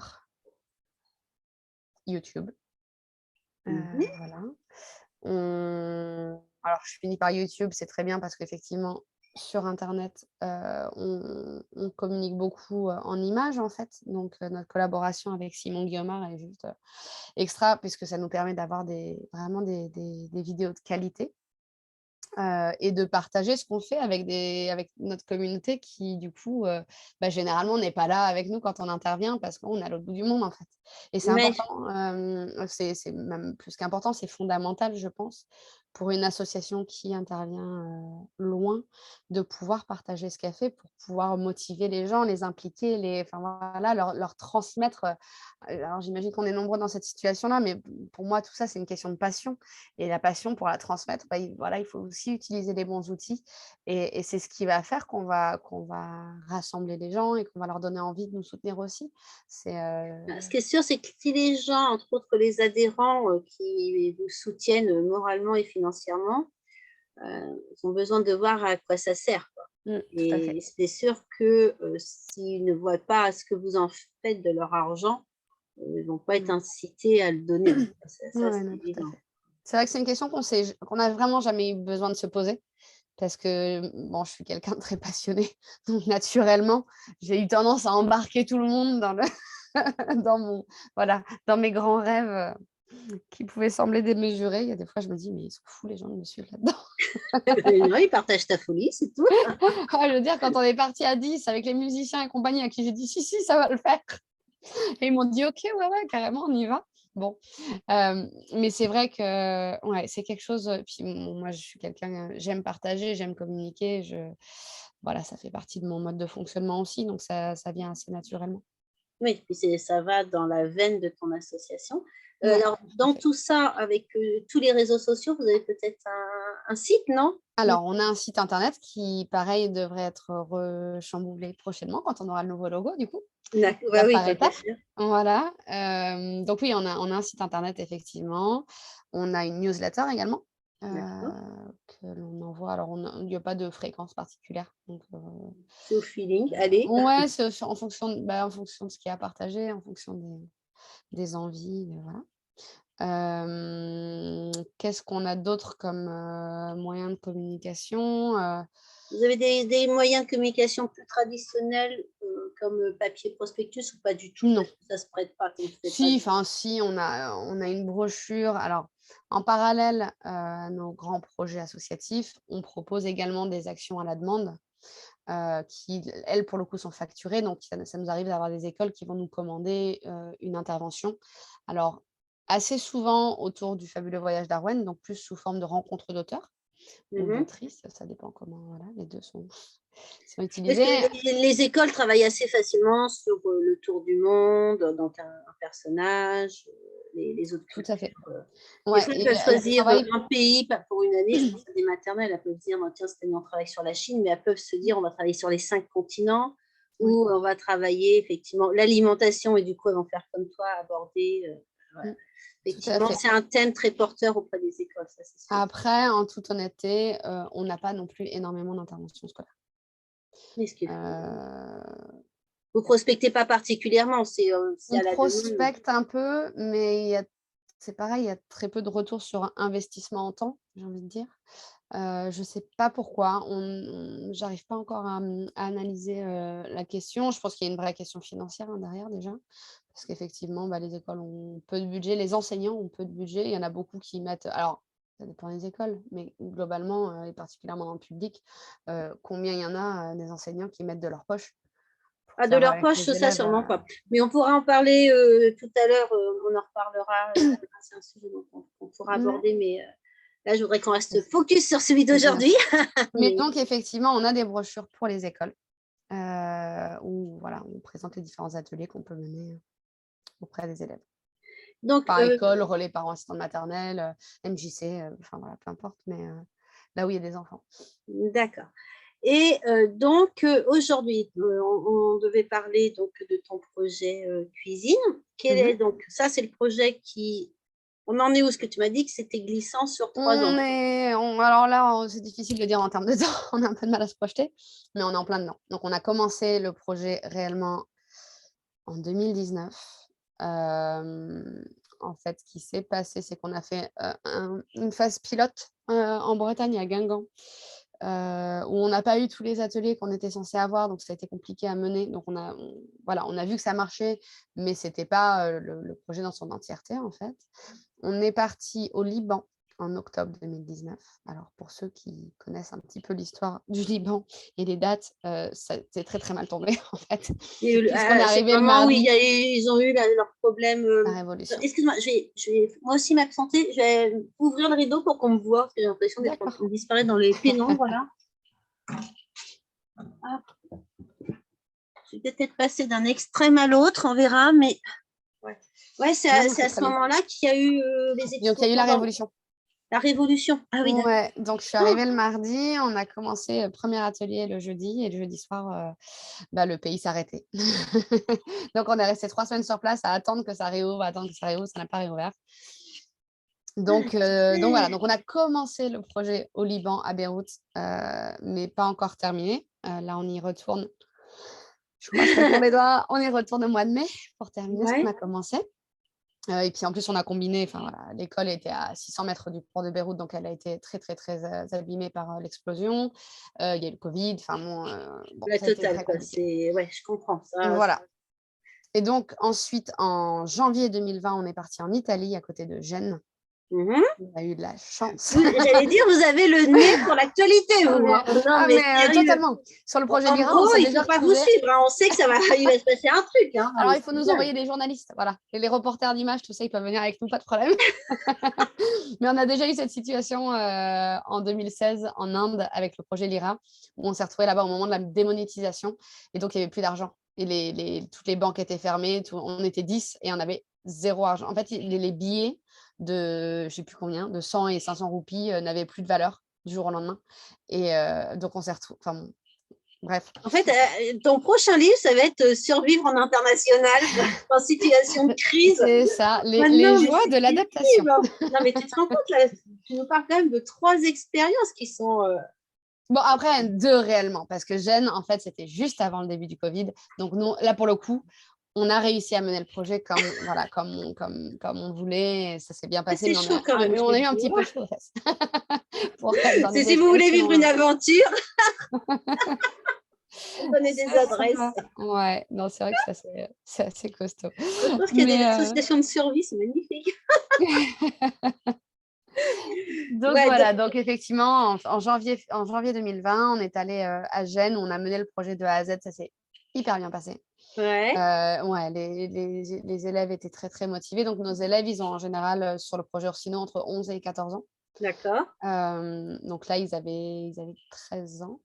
YouTube. Mhm. Voilà. Alors, je finis par YouTube, c'est très bien parce qu'effectivement, sur internet, on communique beaucoup, en images, en fait. Donc, notre collaboration avec Simon Guillaumard est juste, extra puisque ça nous permet d'avoir vraiment des vidéos de qualité. Et de partager ce qu'on fait avec notre communauté qui, du coup, généralement n'est pas là avec nous quand on intervient parce qu'on est à l'autre bout du monde, en fait. Et c'est Mais important, c'est même plus qu'important, c'est fondamental, je pense, pour une association qui intervient, loin, de pouvoir partager ce qu'elle fait pour pouvoir motiver les gens, les impliquer, enfin voilà, leur transmettre, alors j'imagine qu'on est nombreux dans cette situation-là, mais pour moi tout ça, c'est une question de passion. Et la passion pour la transmettre, il faut aussi utiliser les bons outils et c'est ce qui va faire qu'on va rassembler les gens et qu'on va leur donner envie de nous soutenir aussi. C'est, ce qui est sûr, c'est que si les gens, entre autres les adhérents qui vous soutiennent moralement et financièrement, ils ont besoin de voir à quoi ça sert, quoi. tout à fait. Et c'est sûr que s'ils ne voient pas ce que vous en faites de leur argent, ils ne vont pas être Mmh. incités à le donner. Ça, Ouais, c'est non, tout à évident. fait. C'est vrai que c'est une question qu'on a vraiment jamais eu besoin de se poser parce que, bon, je suis quelqu'un de très passionné, donc naturellement, j'ai eu tendance à embarquer tout le monde dans dans mes grands rêves, qui pouvaient sembler démesurés. Il y a des fois, je me dis: «Mais ils sont fous les gens de me suivre là-dedans». Non, ils partagent ta folie, c'est tout. Ah, je veux dire, quand on est parti à 10 avec les musiciens et compagnie à qui j'ai dit: «Si, si, ça va le faire» et ils m'ont dit: «OK, ouais, ouais, carrément, on y va». Bon, mais c'est vrai que, ouais, c'est quelque chose, puis moi, je suis quelqu'un, j'aime partager, j'aime communiquer, voilà, ça fait partie de mon mode de fonctionnement aussi, donc ça vient assez naturellement. Oui, puis ça va dans la veine de ton association. Ouais, Alors, tout à dans fait. tout ça, avec tous les réseaux sociaux, vous avez peut-être un site, non? Alors, on a un site internet qui, pareil, devrait être rechamboulé prochainement quand on aura le nouveau logo, du coup. D'accord, bah Étape oui, par tant qu'à étape. faire. Voilà, donc oui, on a un site internet effectivement. On a une newsletter également, D'accord. que l'on envoie. Alors, il n'y a pas de fréquence particulière. Donc, C'est au feeling, allez. ouais, c'est en fonction, en fonction de ce qui est à partager, en fonction des envies, voilà. Qu'est-ce qu'on a d'autre comme moyen de communication? Vous avez des moyens de communication plus traditionnels comme papier prospectus ou pas du tout? Non. Parce que ça se prête pas comme vous faites pas Si, enfin, si, on a une brochure. Alors, en parallèle à nos grands projets associatifs, on propose également des actions à la demande qui, elles, pour le coup, sont facturées. Donc, ça nous arrive d'avoir des écoles qui vont nous commander une intervention. Alors, assez souvent autour du fabuleux voyage d'Arwen, donc plus sous forme de rencontres d'auteurs ou Mmh. d'autrices, ça dépend comment, voilà, les deux sont Parce que utilisés. les écoles travaillent assez facilement sur le tour du monde, donc un personnage, les autres Tout à fait. cultures. Des Ouais, fois, elles et peuvent elles choisir travaillent. un pays pour une année. Je pense à des maternelles, elles peuvent dire, bah, tiens, cette année, on travaille sur la Chine, mais elles peuvent se dire, on va travailler sur les 5 continents, Ouais. ou on va travailler effectivement l'alimentation, et du coup, elles vont faire comme toi, aborder. Voilà. Mm. Tout à Effectivement, fait. c'est un thème très porteur auprès des écoles, ça c'est sûr. Après, en toute honnêteté, on n'a pas non plus énormément d'interventions scolaires. Mais ce qu'il faut. Euh, Vous prospectez pas particulièrement, c'est On à la demande. prospecte un peu, mais c'est pareil, il y a très peu de retour sur investissement en temps, j'ai envie de dire. Je ne sais pas pourquoi. J'arrive pas encore à analyser la question. Je pense qu'il y a une vraie question financière derrière déjà. Parce qu'effectivement, les écoles ont peu de budget, les enseignants ont peu de budget. Il y en a beaucoup qui mettent. Alors, ça dépend des écoles, mais globalement, et particulièrement dans le public, combien il y en a des enseignants qui mettent de leur poche pour Ah, de faire leur avec poche, les ça élèves. sûrement pas. Mais on pourra en parler tout à l'heure, on en reparlera. C'est un sujet on pourra Ouais. aborder, mais là, je voudrais qu'on reste focus sur celui Bien d'aujourd'hui. sûr. Mais Mais, donc, effectivement, on a des brochures pour les écoles où voilà, on présente les différents ateliers qu'on peut mener auprès des élèves. donc, Par école, relais parents assistants de maternelle, MJC, enfin voilà, peu importe, mais là où il y a des enfants. d'accord. Et donc, aujourd'hui, on devait parler donc de ton projet cuisine. Quel est donc, ça, c'est le projet qui. On en est où? Ce que tu m'as dit que c'était glissant sur 3 ans. Alors là, c'est difficile de dire en termes de temps, on a un peu de mal à se projeter, mais on est en plein dedans. Donc, on a commencé le projet réellement en 2019. En fait, ce qui s'est passé, c'est qu'on a fait une phase pilote en Bretagne, à Guingamp, où on n'a pas eu tous les ateliers qu'on était censé avoir, donc ça a été compliqué à mener. Donc, voilà, on a vu que ça marchait, mais ce n'était pas le projet dans son entièreté, en fait. On est parti au Liban en octobre 2019. Alors, pour ceux qui connaissent un petit peu l'histoire du Liban et les dates, c'est très, très mal tombé, en fait, puisqu'on est C'est arrivé le le moment où mardi, ils ont eu leur problème. la révolution. Excuse-moi, je vais moi aussi m'absenter. Je vais ouvrir le rideau pour qu'on me voit, parce que j'ai l'impression d'être en train D'accord. de disparaître dans les pénombres, là. Ah, je vais peut-être passer d'un extrême à l'autre, on verra, mais ouais, c'est Non, non, c'est à très ce bien. moment-là qu'il y a eu les Donc, il y a eu la explosions révolution. la Révolution. Ah oui, d'accord. Ouais, donc je suis arrivée le mardi, on a commencé le premier atelier le jeudi, et le jeudi soir, le pays s'arrêtait. Donc, on est resté 3 semaines sur place à attendre que ça réouvre, ça n'a pas réouvert. Donc voilà, donc on a commencé le projet au Liban, à Beyrouth, mais pas encore terminé. Là, on y retourne. Je croise très fort les doigts. On y retourne au mois de mai pour terminer ce qu'on Ouais. a commencé. Et puis en plus, on a combiné, enfin voilà, l'école était à 600 mètres du port de Beyrouth, donc elle a été très, très, très abîmée par l'explosion. Il y a eu le Covid, enfin bon, La ça a été totale, très quoi. compliqué. Ouais, je comprends ça. Voilà. Et donc ensuite, en janvier 2020, on est parti en Italie, à côté de Gênes. Mhm. On a eu de la chance. J'allais dire, vous avez le nez pour l'actualité, Ah vous. mais, Non, mais sérieux. totalement. Sur le projet En Lyra, on gros, s'est il ne déjà faut pas vous retrouvé. suivre, hein. On sait que il va se passer un truc. Hein. Non, Alors, mais il faut c'est nous bien. envoyer des journalistes, voilà. Et les reporters d'images, tout ça, ils peuvent venir avec nous, pas de problème. Mais on a déjà eu cette situation en 2016 en Inde avec le projet Lyra, où on s'est retrouvé là-bas au moment de la démonétisation. Et donc, il n'y avait plus d'argent. Et toutes les banques étaient fermées. On était 10 et on avait zéro argent. En fait, les billets de, je ne sais plus combien, de 100 et 500 roupies n'avaient plus de valeur du jour au lendemain. Et donc, on s'est retrouvés. Enfin, Bref. En fait, ton prochain livre, ça va être survivre en international, en situation de crise. C'est ça, les Maintenant, mais joies de c'est l'adaptation. terrible. Non, mais tu te rends compte, là, tu nous parles quand même de 3 expériences qui sont... Bon, après, 2 réellement, parce que Gênes, en fait, c'était juste avant le début du Covid. Donc, non, là, pour le coup, on a réussi à mener le projet comme on voulait. Et ça s'est bien passé, C'est mais chaud quand même, je on a te eu un dis. petit peu chaud aux fesses pour être dans C'est des si vous voulez vivre une destinations. aventure, donnez des C'est adresses. ça. Ouais, non, c'est vrai que c'est assez costaud. Je pense qu'il y a des Mais associations de survie, c'est magnifique. donc Ouais, voilà, donc effectivement, en janvier 2020, on est allé à Gênes, on a mené le projet de A à Z, ça s'est hyper bien passé. ouais, Ouais, les élèves étaient très, très motivés. Donc, nos élèves, ils ont en général, sur le projet Orsino, entre 11 et 14 ans. d'accord. Donc là, ils avaient 13 ans.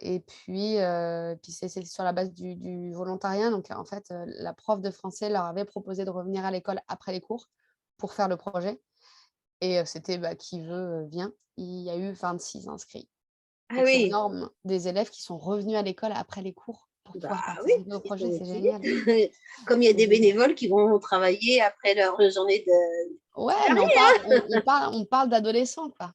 Et puis c'est sur la base du volontariat. Donc, en fait, la prof de français leur avait proposé de revenir à l'école après les cours pour faire le projet. Et c'était qui veut vient. Il y a eu 26 inscrits. Ah Donc, c'est oui, énorme. Des élèves qui sont revenus à l'école après les cours pour bah pouvoir oui, participer au parce qu'ils sont projet. C'est motivés. génial. Comme il y a C'est des génial. bénévoles qui vont travailler après leur journée de Ouais, mais salarié. on parle d'adolescents, quoi.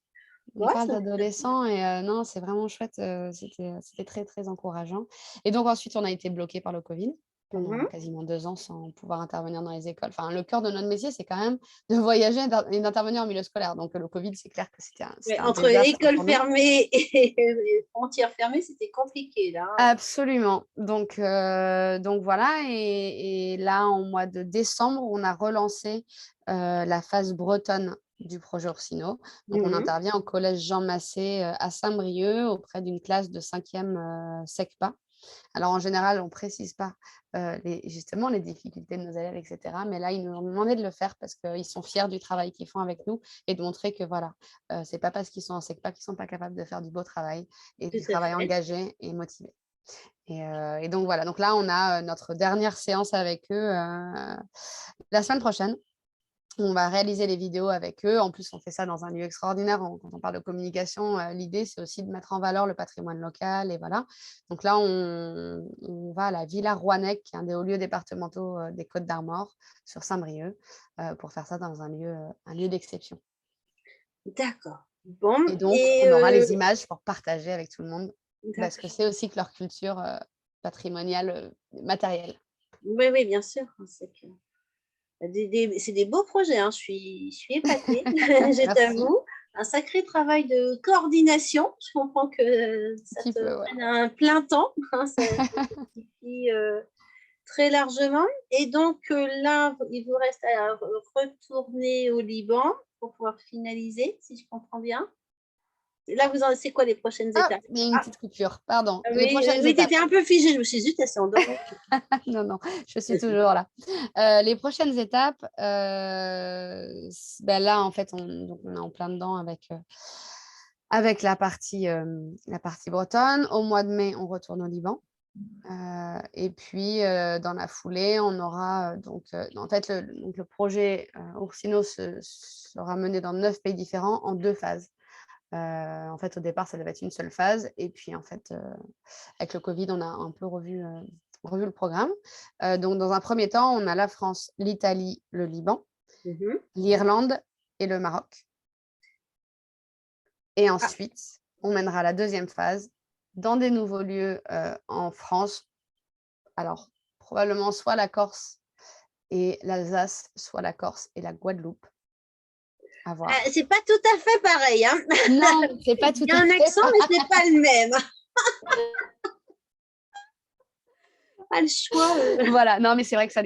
On Ouais, parle ça, d'adolescents et non, c'est vraiment chouette, c'était très, très encourageant et donc ensuite, on a été bloqués par le covid pendant mhm. quasiment 2 ans sans pouvoir intervenir dans les écoles. Enfin, le cœur de notre métier, c'est quand même de voyager et d'intervenir en milieu scolaire. Donc le covid, c'est clair que c'était un Mais c'était un entre désastre école pour nous. fermée et frontières fermées, c'était compliqué là. Absolument. Donc voilà et là, en mois de décembre, on a relancé, la phase bretonne du projet Orsino. Donc on Mhm. intervient au collège Jean Massé, à Saint-Brieuc auprès d'une classe de 5e, SECPA. Alors en général, on précise pas, justement les difficultés de nos élèves et cetera, mais là, ils nous ont demandé de le faire parce qu'ils sont fiers du travail qu'ils font avec nous et de montrer que voilà, c'est pas parce qu'ils sont en SECPA qu'ils sont pas capables de faire du beau travail et Tout du à travail fait. engagé et motivé. Et donc voilà, donc là, on a, notre dernière séance avec eux, la semaine prochaine. On va réaliser les vidéos avec eux. En plus, on fait ça dans un lieu extraordinaire. Quand on parle de communication, l'idée, c'est aussi de mettre en valeur le patrimoine local et voilà. Donc là, on va à la Villa Rouannec, qui est un des hauts lieux départementaux, des Côtes-d'Armor, sur Saint-Brieuc, pour faire ça dans un lieu d'exception. D'accord. Bon, Et donc, et on aura les images pour partager avec tout le monde, parce que d'accord. c'est aussi que leur culture, patrimoniale, matérielle. Oui, oui, bien sûr. C'est que c'est des beaux projets, hein. Je suis épatée, je Merci, t'avoue. Un sacré travail de coordination. Je comprends que un ça petit te peu, ouais. prenne un plein temps, hein, ça justifie, très largement. Et donc là, il vous reste à retourner au Liban pour pouvoir finaliser, si je comprends bien. Là, c'est quoi les prochaines Ah, étapes? il y a une Ah, petite coupure, pardon. Les oui, prochaines oui, tu étapes. étais un peu figée. Je me suis dit, zut, elle s'est endormie. Non, non, je suis toujours là. Les prochaines étapes, là, en fait, donc on est en plein dedans avec la partie bretonne. Au mois de mai, on retourne au Liban. Et puis, dans la foulée, on aura, en fait, le projet, Orsino sera mené dans 9 pays différents en 2 phases. En fait, au départ, ça devait être une seule phase et puis, en fait, avec le covid, on a un peu revu le programme. Donc dans un premier temps, on a la France, l'Italie, le Liban, Mhm. l'Irlande et le Maroc et Ah, ensuite, on mènera la deuxième phase dans des nouveaux lieux, en France. Alors, probablement soit la Corse et l'Alsace, soit la Corse et la Guadeloupe, à voir. c'est pas tout à fait pareil, hein. Non, c'est pas tout Il y a à un fait accent, mais ce n'est pas le même. Pas le choix. voilà, non, mais c'est vrai que ça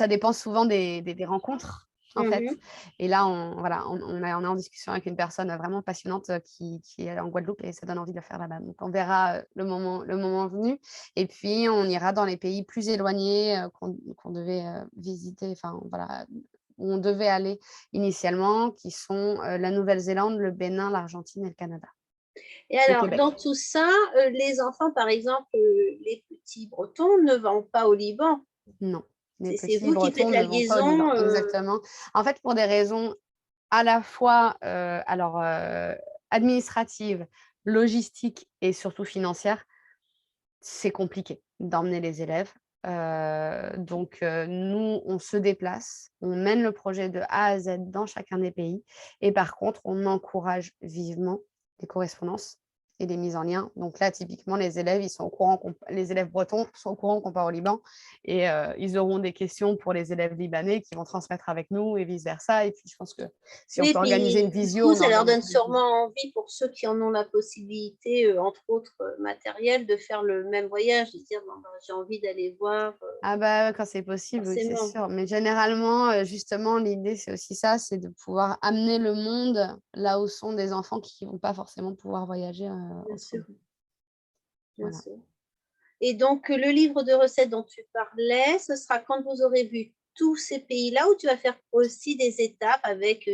dépend souvent des rencontres, en fait. Mhm. Et là, on est en discussion avec une personne vraiment passionnante qui est en Guadeloupe et ça donne envie de le faire là-bas. Donc, on verra le moment venu. Et puis, on ira dans les pays plus éloignés qu'on devait visiter, enfin, voilà, où on devait aller initialement, qui sont la Nouvelle-Zélande, le Bénin, l'Argentine et le Canada. Et Et alors, Québec. dans tout ça, les enfants, par exemple, les petits Bretons ne vont pas au Liban. Non, les C'est petits vous qui faites Bretons la ne vont pas au Liban. liaison. Exactement. En fait, pour des raisons à la fois, administratives, logistique et surtout financière, c'est compliqué d'emmener les élèves. Donc nous, on se déplace, on mène le projet de A à Z dans chacun des pays et par contre, on encourage vivement les correspondances et les mises en lien. Donc là, typiquement, les élèves, ils sont au courant les élèves bretons sont au courant qu'on part au Liban et ils auront des questions pour les élèves libanais qui vont transmettre avec nous et vice versa. Et puis je pense que si on Oui, peut organiser une puis du visio, coup, on ça leur organise donne une visio. sûrement envie, pour ceux qui en ont la possibilité, entre autres matériels, de faire le même voyage, de se dire, bon, ben, j'ai envie d'aller voir Ah bah, ouais, quand c'est possible, oui, c'est forcément. sûr. Mais généralement, justement, l'idée, c'est aussi ça, c'est de pouvoir amener le monde là où sont des enfants qui vont pas forcément pouvoir voyager, Bien sûr, autrement. bien Voilà. sûr. Et donc, le livre de recettes dont tu parlais, ce sera quand vous aurez vu tous ces pays-là, ou tu vas faire aussi des étapes avec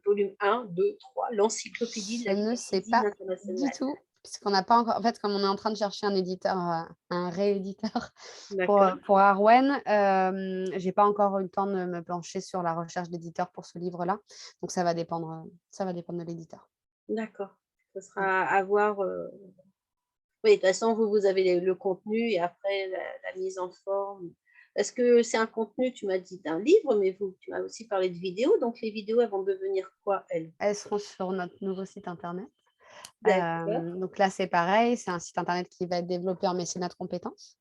volume 1, 2, 3, l'encyclopédie de Je la ne sais cuisine pas du internationale. tout, puisqu'on n'a pas encore en fait, comme on est en train de chercher un éditeur, un rééditeur D'accord, pour Arwen, j'ai pas encore eu le temps de me pencher sur la recherche d'éditeur pour ce livre-là. Donc ça va dépendre de l'éditeur. d'accord. Ce Mmh. sera à voir. Oui, de toute façon, vous avez le contenu et après la mise en forme. Est-ce que c'est un contenu, tu m'as dit d'un livre, mais tu m'as aussi parlé de vidéos, donc les vidéos, elles vont devenir quoi, elles? Elles seront sur notre nouveau site internet. D'accord. Donc là, c'est pareil, c'est un site internet qui va être développé en mécénat de compétences.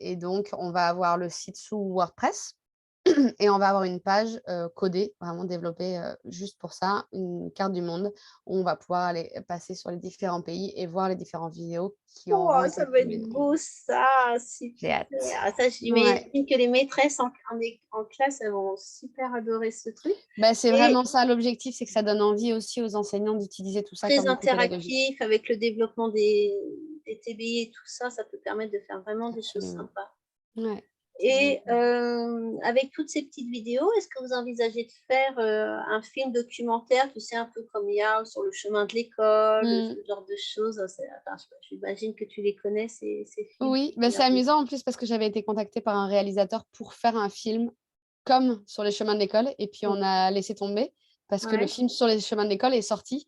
Et donc on va avoir le site sous WordPress et on va avoir une page, codée, vraiment développée, juste pour ça, une carte du monde où on va pouvoir aller passer sur les différents pays et voir les différentes vidéos qui Oh, auront ça été va être filmées. beau ça, J'ai super. hâte. Ah ça, Ouais. j'imagine que les maîtresses en classe, elles vont super adorer ce truc Bah, c'est et vraiment ça l'objectif, c'est que ça donne envie aussi aux enseignants d'utiliser tout ça très comme outil pédagogique. interactif avec le développement des TBI et tout ça, ça peut permettre de faire vraiment des choses Absolument. sympas. Ouais, c'est vraiment Et avec toutes ces petites vidéos, est-ce que vous envisagez de faire, un film documentaire, tu sais, un peu comme il y a sur le chemin de l'école, mmh. ce genre de choses? C'est enfin, j'imagine que tu les connais ces films Oui, qui bah, sont c'est merveilleux. amusant en plus parce que j'avais été contactée par un réalisateur pour faire un film comme sur les chemins de l'école et puis on a laissé tomber parce que le Ouais. film sur les chemins de l'école est sorti,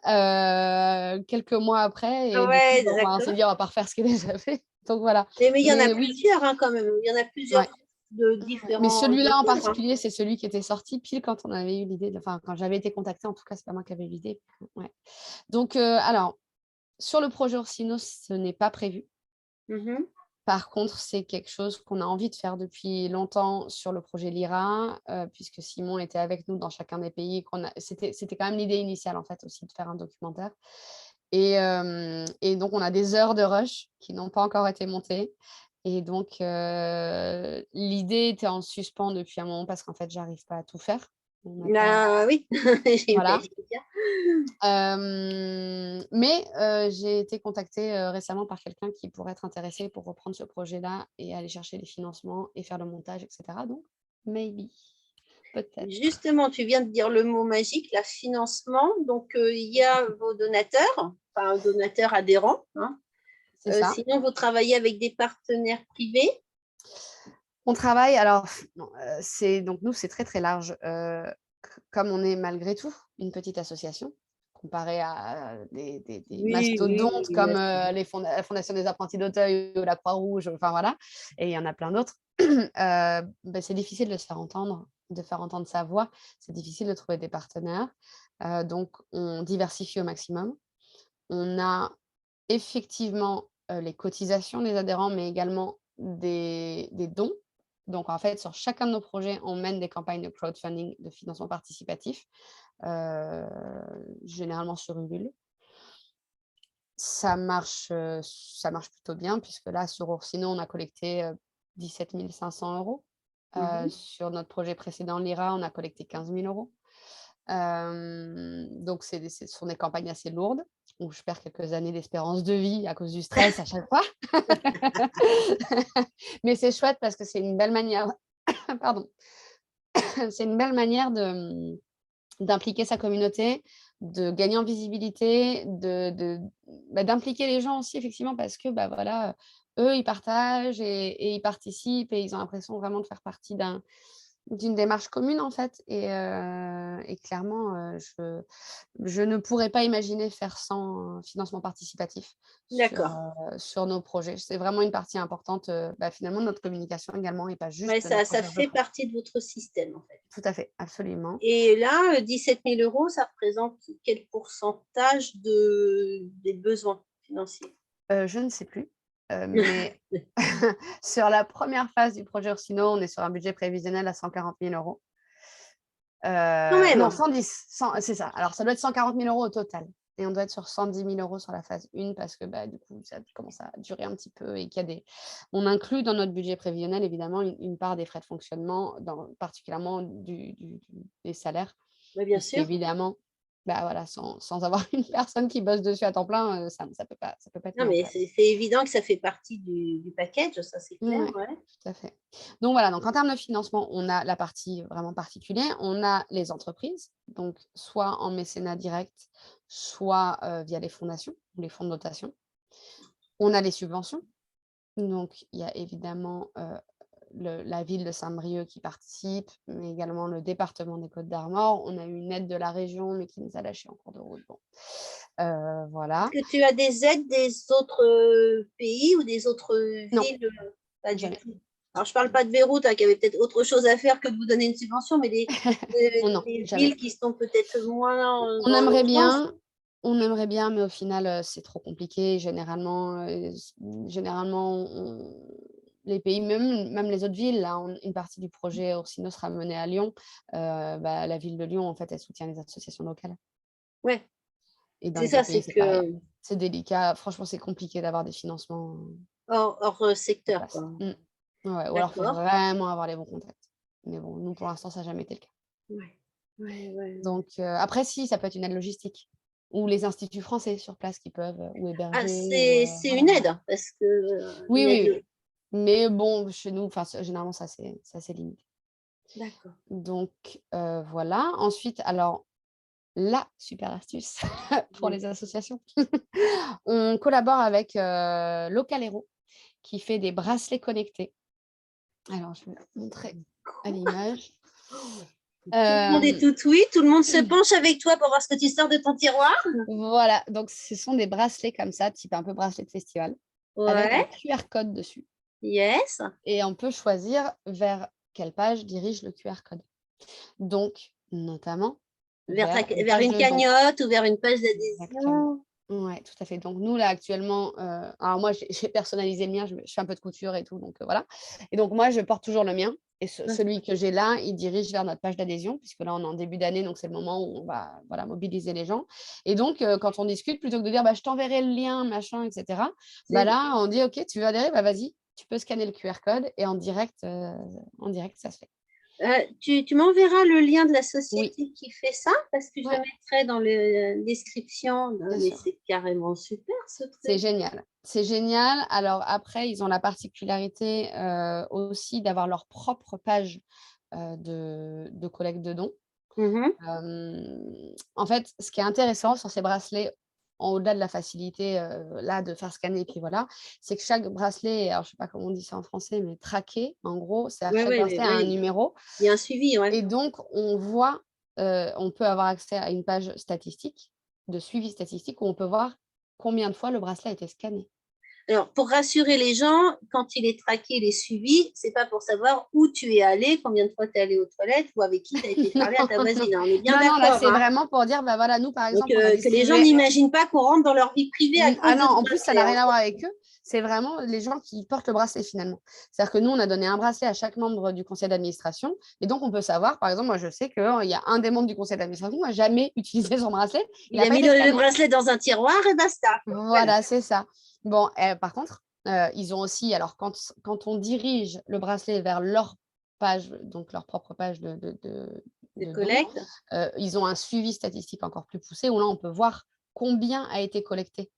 quelques mois après et du coup, Ouais, bah, on s'est d'accord. dit: «On va pas refaire ce qui est déjà fait». Donc voilà. Mais il y en a Mais oui, plusieurs, hein, quand même. Il y en a plusieurs ouais, de ouais, mais différents celui-là en auteurs, hein. particulier, c'est celui qui était sorti pile quand on avait eu l'idée enfin, quand j'avais été contactée, en tout cas, c'est pas moi qui avais eu l'idée. Ouais. Donc alors, sur le projet Orsino, ce n'est pas prévu. Mmh. Par contre, c'est quelque chose qu'on a envie de faire depuis longtemps sur le projet Lyra, puisque Simon était avec nous dans chacun des pays, c'était quand même l'idée initiale, en fait, aussi de faire un documentaire et donc on a des heures de rush qui n'ont pas encore été montées et donc l'idée était en suspens depuis un moment parce qu'en fait, j'arrive pas à tout faire. On n'a pas Bah, oui, voilà. j'imagine bien. Mais j'ai été contactée, récemment par quelqu'un qui pourrait être intéressé pour reprendre ce projet-là et aller chercher les financements et faire le montage et cetera donc maybe, peut-être. Justement, tu viens de dire le mot magique, la financement. Donc, il y a vos donateurs, enfin, donateurs adhérents, hein. C'est ça. Sinon, vous travaillez avec des partenaires privés? On travaille alors non, c'est donc nous, c'est très, très large, comme on est malgré tout une petite association, comparé à des Oui, oui, mastodontes oui, comme, bien sûr. la Fondation des Apprentis d'Auteuil ou la Croix-Rouge, enfin voilà et il y en a plein d'autres. C'est difficile de se faire entendre, de faire entendre sa voix. C'est difficile de trouver des partenaires, donc on diversifie au maximum. On a effectivement, les cotisations des adhérents, mais également des dons. Donc en fait, sur chacun de nos projets, on mène des campagnes de crowdfunding, de financement participatif, heu, généralement sur Ulule. Ça marche plutôt bien puisque là, sur Orsino, on a collecté, 17 500 €. Mmh. Sur notre projet précédent, Lyra, on a collecté 15 000 €. Donc ce sont des campagnes assez lourdes, où je perds quelques années d'espérance de vie à cause du stress à chaque fois. Mais c'est chouette parce que c'est une belle manière pardon, c'est une belle manière d'impliquer sa communauté, de gagner en visibilité, d'impliquer les gens aussi effectivement parce que, bah, voilà, eux, ils partagent et ils participent et ils ont l'impression vraiment de faire partie d'une démarche commune, en fait et clairement, je ne pourrais pas imaginer faire sans financement participatif D'accord. sur nos projets. C'est vraiment une partie importante, finalement de notre communication également et pas Ouais, juste de notre ça recherche de fait fonds. partie de votre système, en fait. Tout à fait, absolument. Et là, 17 000 €, ça représente quel pourcentage des besoins financiers? Je ne sais plus, mais sur la première phase du projet Orsino, on est sur un budget prévisionnel à 140 000 €. Quand Non, même! 110, 100, c'est ça. Alors ça doit être 140 000 € au total et on doit être sur 110 000 € sur la phase 1 parce que, du coup, ça commence à durer un petit peu et qu'il y a des on inclut dans notre budget prévisionnel évidemment une part des frais de fonctionnement particulièrement des salaires Bah, bien sûr. puisqu'évidemment, voilà, sans avoir une personne qui bosse dessus à temps plein, ça peut pas être Non, mis en mais place. c'est évident que ça fait partie du package, ça, c'est clair, Ouais, ouais. tout à fait. Donc voilà, donc en termes de financement, on a la partie vraiment particulière, on a les entreprises, donc soit en mécénat direct, soit, via les fondations ou les fonds de dotation. On a les subventions, donc il y a évidemment, la ville de Saint-Brieuc qui participe, mais également le département des Côtes-d'Armor. On a eu une aide de la région, mais qui nous a lâchés en cours de route. Bon, Est-ce voilà. que tu as des aides des autres, pays ou des autres, Non, villes? Pas du jamais. tout. Alors je parle pas de Beyrouth, hein, qui avait peut-être autre chose à faire que de vous donner une subvention, mais Non, des villes jamais. qui sont peut-être moins, On dans aimerait l'urgence? bien on aimerait bien, mais au final, c'est trop compliqué. Généralement, les pays, même les autres villes, là, une partie du projet Orsino sera menée à Lyon. La ville de Lyon, en fait, elle soutient les associations locales Ouais, et dans c'est les ça, autres pays, c'est c'est pareil. que C'est délicat. Franchement, c'est compliqué d'avoir des financements, hors, sur secteur, place. quoi. Mmh. Ouais, ou alors, il faut D'accord. vraiment avoir les bons contacts. Mais bon, nous, pour l'instant, ça n'a jamais été le cas. Ouais. Ouais, ouais, ouais. Donc après si, ça peut être une aide logistique ou les instituts français sur place qui peuvent, ou Ah, héberger ou c'est voilà. une aide, hein, parce que, Oui, une oui, aide oui. Mais bon, chez nous, enfin, généralement, ça c'est assez limité. d'accord. Donc voilà. Ensuite, alors la super astuce pour Mmh. les associations, on collabore avec, Localero qui fait des bracelets connectés. Alors je vais montrer à l'image. Tout le monde est Hem, tout oui, tout le monde se penche avec toi pour voir ce que tu sors de ton tiroir? voilà, donc ce sont des bracelets comme ça, type un peu bracelet de festival, avec un Ouais, QR code dessus. yes. Et on peut choisir vers quelle page dirige le QR code. Donc, notamment vers une Vers page une de don. cagnotte ou vers une page Exactement. d'adhésion? Ouais, tout à fait. Donc nous, là, actuellement, alors moi, j'ai personnalisé le mien, je fais un peu de couture et tout, donc voilà. Et donc moi, je porte toujours le mien et celui que j'ai là, il dirige vers notre page d'adhésion puisque là, on est en début d'année, donc c'est le moment où on va, voilà, mobiliser les gens. Et donc, quand on discute, plutôt que de dire: «Je t'enverrai le lien, machin et cetera», C'est là, on dit: «OK, tu veux adhérer? Vas-y, tu peux scanner le QR code» et en direct, ça se fait. tu m'enverras le lien de la Oui, société qui fait ça? Parce que je le ouais, mettrai dans le description. bien Mais sûr. c'est carrément super ce C'est truc. génial. C'est génial. Alors après, ils ont la particularité, aussi d'avoir leur propre page, de collecte de dons. Mmh. En fait, ce qui est intéressant sur ces bracelets, en au-delà de la facilité, là, de faire scanner et puis voilà, c'est que chaque bracelet alors je sais pas comment on dit ça en français, mais traqué, en gros, c'est-à-dire que Ouais, chaque ouais, mais bracelet a un oui, numéro il y a un suivi, ouais. et donc on voit, on peut avoir accès à une page statistique, de suivi statistique où on peut voir combien de fois le bracelet a été scanné. Alors, pour rassurer les gens, quand il est traqué, il est suivi, c'est pas pour savoir où tu es allé, combien de fois tu es allé aux toilettes ou avec qui tu as été Non, parler à ta non. voisine, hein, on est bien Non, non, là, d'accord, c'est hein? vraiment pour dire, voilà, nous, par Donc exemple, on a que les gens distribué n'imaginent pas qu'on rentre dans leur vie privée à ah cause de non, ce en plus, ça n'a bracelet, hein. rien à voir avec eux. C'est vraiment les gens qui portent le bracelet, finalement. C'est-à-dire que nous, on a donné un bracelet à chaque membre du conseil d'administration et donc on peut savoir, par exemple, moi, je sais qu'il y a un des membres du conseil d'administration qui n'a jamais utilisé son bracelet, il Il n'a a pas mis été le scanné. bracelet dans un tiroir et basta, quoi. Voilà. Voilà, c'est ça. Bon, par contre, ils ont aussi alors quand on dirige le bracelet vers leur page, donc leur propre page De de dons, collecte. ils ont un suivi statistique encore plus poussé où là, on peut voir combien a été collecté.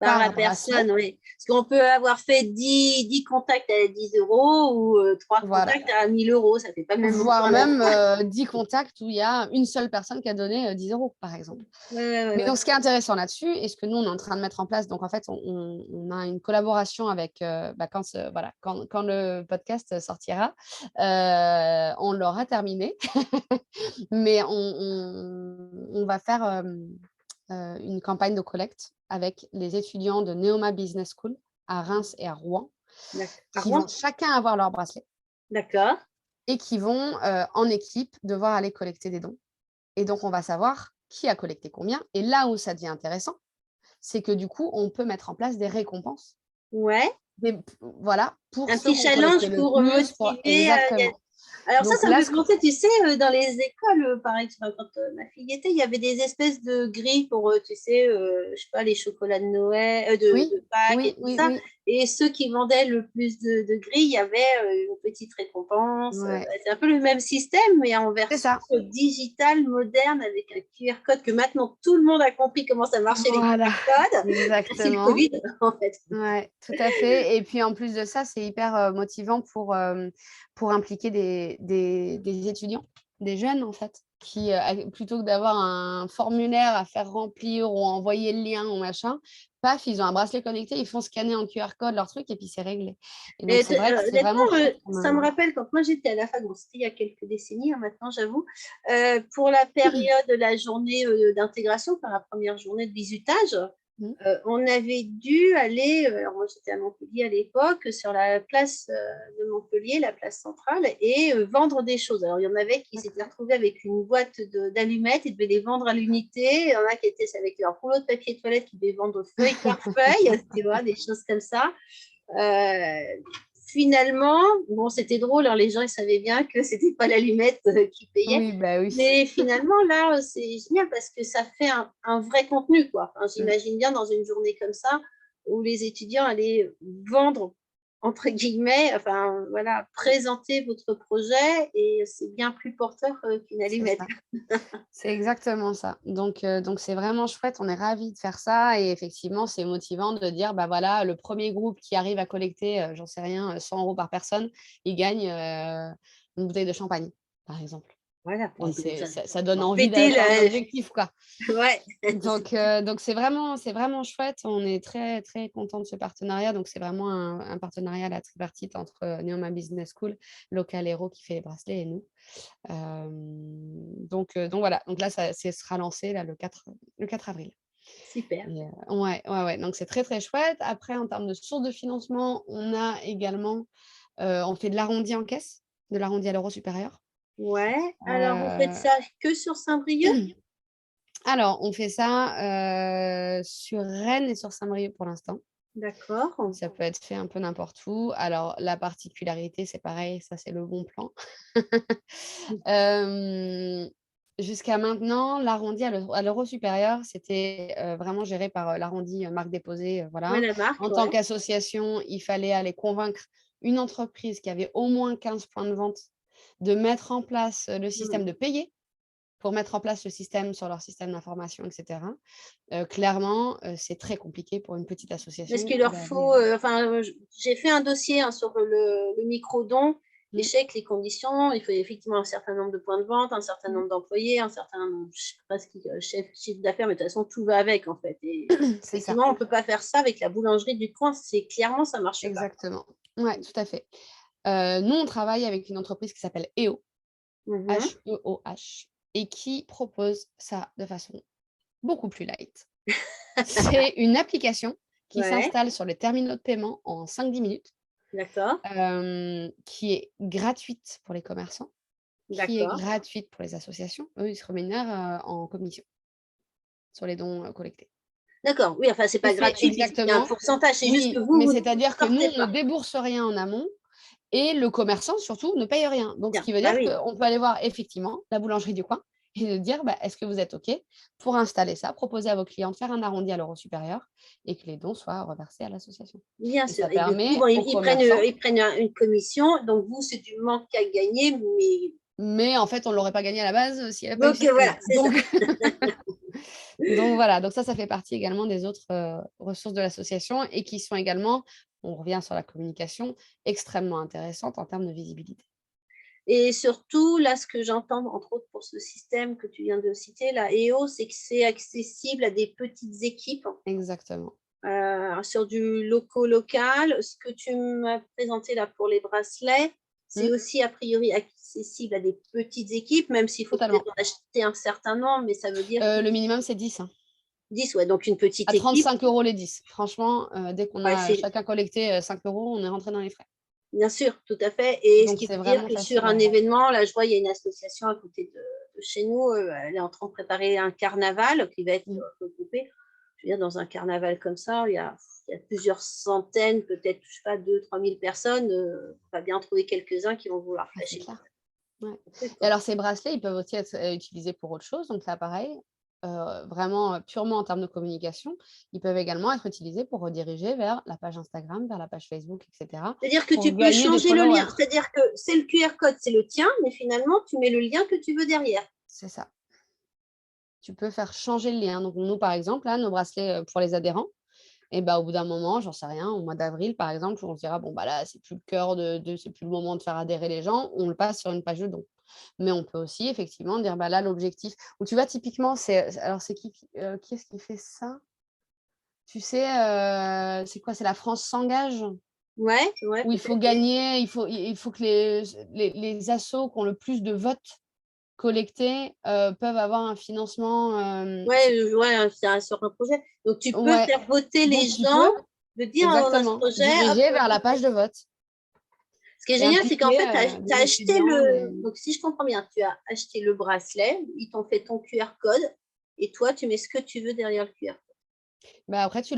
Par la par bracelet. personne, oui. Parce qu'on peut avoir fait 10 contacts à 10 euros ou 3 Voilà. contacts à 1000 euros. Ça ne fait pas le même Voire montant. même 10 contacts où il y a une seule personne qui a donné 10 euros, par exemple. Mais donc, ce qui est intéressant là-dessus, et ce que nous, on est en train de mettre en place, donc en fait, on a une collaboration avec, quand le podcast sortira, on l'aura terminé, mais on va faire une campagne de collecte avec les étudiants de Neoma Business School à Reims et à Rouen, qui vont chacun avoir leur bracelet. D'accord. Et qui vont en équipe devoir aller collecter des dons. Et donc, on va savoir qui a collecté combien. Et là où ça devient intéressant, c'est que du coup, on peut mettre en place des récompenses. Ouais. Voilà, pour Un ceux petit qui ont collecté challenge le pour plus. motiver. Exactement. Alors Donc ça me là, fait penser, tu sais, dans les écoles, par exemple, quand ma fille y était, il y avait des espèces de grilles pour, tu sais, je sais pas, les chocolats de Noël, oui, de Pâques et oui, tout oui, ça. oui. Et ceux qui vendaient le plus de grilles, il y avait une petite récompense. Ouais. C'est un peu le même système, mais en C'est version ça. digitale, moderne, avec un QR code que maintenant tout le monde a compris comment ça marchait, les Voilà, QR codes. C'est le exactement. Covid, en fait. Ouais, tout à fait. Et puis en plus de ça, c'est hyper motivant pour impliquer des étudiants, des jeunes en fait, qui plutôt que d'avoir un formulaire à faire remplir ou envoyer le lien ou machin, paf, ils ont un bracelet connecté, ils font scanner en QR code leur truc et puis c'est réglé. Et donc c'est vrai que c'est vraiment chouette. Ça me rappelle quand moi j'étais à la fac, bon, c'était il y a quelques décennies, hein, maintenant j'avoue, pour la période de la journée d'intégration, enfin la première journée de bizutage, on avait dû aller, alors moi j'étais à Montpellier à l'époque, sur la place de Montpellier, la place centrale, et vendre des choses. Alors il y en avait qui s'étaient retrouvés avec une boîte d'allumettes et devaient les vendre à l'unité. Il y en a qui étaient avec leur rouleau de papier de toilette qui devaient vendre feuille par feuille, tu vois, des choses comme ça. Finalement, bon, c'était drôle, hein, les gens ils savaient bien que c'était pas l'allumette qui payait. Oui, bah oui. Mais finalement, là, c'est génial parce que ça fait un vrai contenu, quoi. Enfin, j'imagine bien dans une journée comme ça où les étudiants allaient vendre, entre guillemets, enfin, voilà, présenter votre projet et c'est bien plus porteur qu'une allumette. C'est exactement ça. Donc c'est vraiment chouette. On est ravis de faire ça. Et effectivement, c'est motivant de dire, bah voilà, le premier groupe qui arrive à collecter, j'en sais rien, 100 euros par personne, il gagne une bouteille de champagne, par exemple. Voilà, Et ça donne envie péter d'atteindre l'objectif, quoi. Ouais. Donc c'est vraiment chouette. On est très, très content de ce partenariat. Donc, c'est vraiment un partenariat à la tripartite entre Neoma Business School, Local Hero qui fait les bracelets et nous. Donc voilà. Donc là, ça sera lancé là, le 4 avril. Super. Et, ouais. Donc, c'est très, très chouette. Après, en termes de sources de financement, on a également, on fait de l'arrondi en caisse, de l'arrondi à l'euro supérieur. Ouais. Alors, vous faites ça que sur Saint-Brieuc? Alors, on fait ça sur Rennes et sur Saint-Brieuc pour l'instant. D'accord. Ça peut être fait un peu n'importe où. Alors, la particularité, c'est pareil, ça, c'est le bon plan. Jusqu'à maintenant, l'arrondi à l'euro supérieur, c'était vraiment géré par l'arrondi marque déposée. Ouais, Voilà. la marque, En tant ouais. qu'association, il fallait aller convaincre une entreprise qui avait au moins 15 points de vente de mettre en place le système de payer pour mettre en place le système sur leur système d'information, etc. Clairement, c'est très compliqué pour une petite Est-ce association qu'il leur d'aller, faut, enfin, j'ai fait un dossier hein, sur le micro-don et je sais que les conditions, il faut effectivement un certain nombre de points de vente, un certain nombre d'employés, un certain nombre, je sais pas ce qui chiffre d'affaires, mais de toute façon, tout va avec en fait. Et c'est ça, effectivement, on ne peut pas faire ça avec la boulangerie du coin, c'est clairement, ça ne marche pas. exactement. Ouais, tout à fait. Nous, on travaille avec une entreprise qui s'appelle EO, Mhm. H-E-O-H, et qui propose ça de façon beaucoup plus light. C'est une application qui Ouais, s'installe sur les terminaux de paiement en 5-10 minutes, d'accord, qui est gratuite pour les commerçants, qui est d'accord. gratuite pour les associations. Eux, ils se rémunèrent en commission sur les dons collectés. D'accord, oui, enfin, c'est C'est pas fait gratuit puisqu'il y a un exactement. pourcentage, c'est juste que Oui, vous, mais vous ne c'est-à-dire que nous, sortez on ne pas. débourse rien en amont et le commerçant, surtout, ne paye rien. Donc, ce Bien, qui veut bah dire oui, qu'on peut aller voir effectivement la boulangerie du coin et de dire bah, est-ce que vous êtes OK pour installer ça, proposer à vos clients de faire un arrondi à l'euro supérieur et que les dons soient reversés à l'association. bien Et sûr. ça Et du coup, permet bon, aux ils commerçants, prennent une commission, donc vous, c'est du manque à gagner, mais mais en fait, on ne l'aurait pas gagné à la base s'il n'y avait pas eu donc ce système-là. voilà, c'est ça. Donc voilà, donc ça fait partie également des autres ressources de l'association et qui sont également, on revient sur la communication, extrêmement intéressantes en termes de visibilité. Et surtout, là, ce que j'entends, entre autres, pour ce système que tu viens de citer, la EO, c'est que c'est accessible à des petites équipes Exactement. sur du local. Ce que tu m'as présenté là pour les bracelets, c'est aussi a priori accessible à des petites équipes, même s'il faut Totalement. peut-être en acheter un certain nombre, mais ça veut dire Le minimum, c'est 10. 10, ouais, donc une petite À équipe. 35 € les 10. Franchement, dès qu'on Ouais, a chacun collecté 5 €, on est rentré dans les frais. bien sûr, tout à fait. Et ce Donc qui c'est veut dire vraiment que facile sur un événement, là, je vois, il y a une association à côté de chez nous, elle est en train de préparer un carnaval qui va être regroupé. Je veux dire, dans un carnaval comme ça, il y a plusieurs centaines, peut-être, je sais pas, 2 000 à 3 000 personnes. On va bien trouver quelques-uns qui vont vouloir C'est flasher. clair. Ouais. Et alors ces bracelets, ils peuvent aussi être utilisés pour autre chose. Donc là, pareil, vraiment purement en termes de communication, ils peuvent également être utilisés pour rediriger vers la page Instagram, vers la page Facebook, etc. C'est-à-dire que pour tu peux gagner des changer le lien. followers. C'est-à-dire que c'est le QR code, c'est le tien, mais finalement, tu mets le lien que tu veux derrière. C'est ça. Tu peux faire changer le lien. Donc nous, par exemple, là, nos bracelets pour les adhérents, et bah, au bout d'un moment, j'en sais rien, au mois d'avril, par exemple, on se dira, bon, bah là, c'est plus le cœur c'est plus le moment de faire adhérer les gens, on le passe sur une page de don. Mais on peut aussi effectivement dire, bah là, l'objectif, ou tu vois, typiquement, alors c'est qui est-ce qui fait ça? Tu sais, c'est quoi? C'est la France s'engage? Ouais, Où il faut peut-être. gagner, il faut que les assos qui ont le plus de votes collectés peuvent avoir un financement. Ouais, c'est sur un projet. Donc, tu peux Ouais, faire voter donc les tu gens, peux de dire dans ce exactement projet, hop, diriger vers la page de vote ce qui est et génial, c'est qu'en impliquer fait, tu as des acheté étudiants. donc, si je comprends bien, tu as acheté le bracelet, ils t'ont fait ton QR code, et toi, tu mets ce que tu veux derrière le QR code. Bah, après, il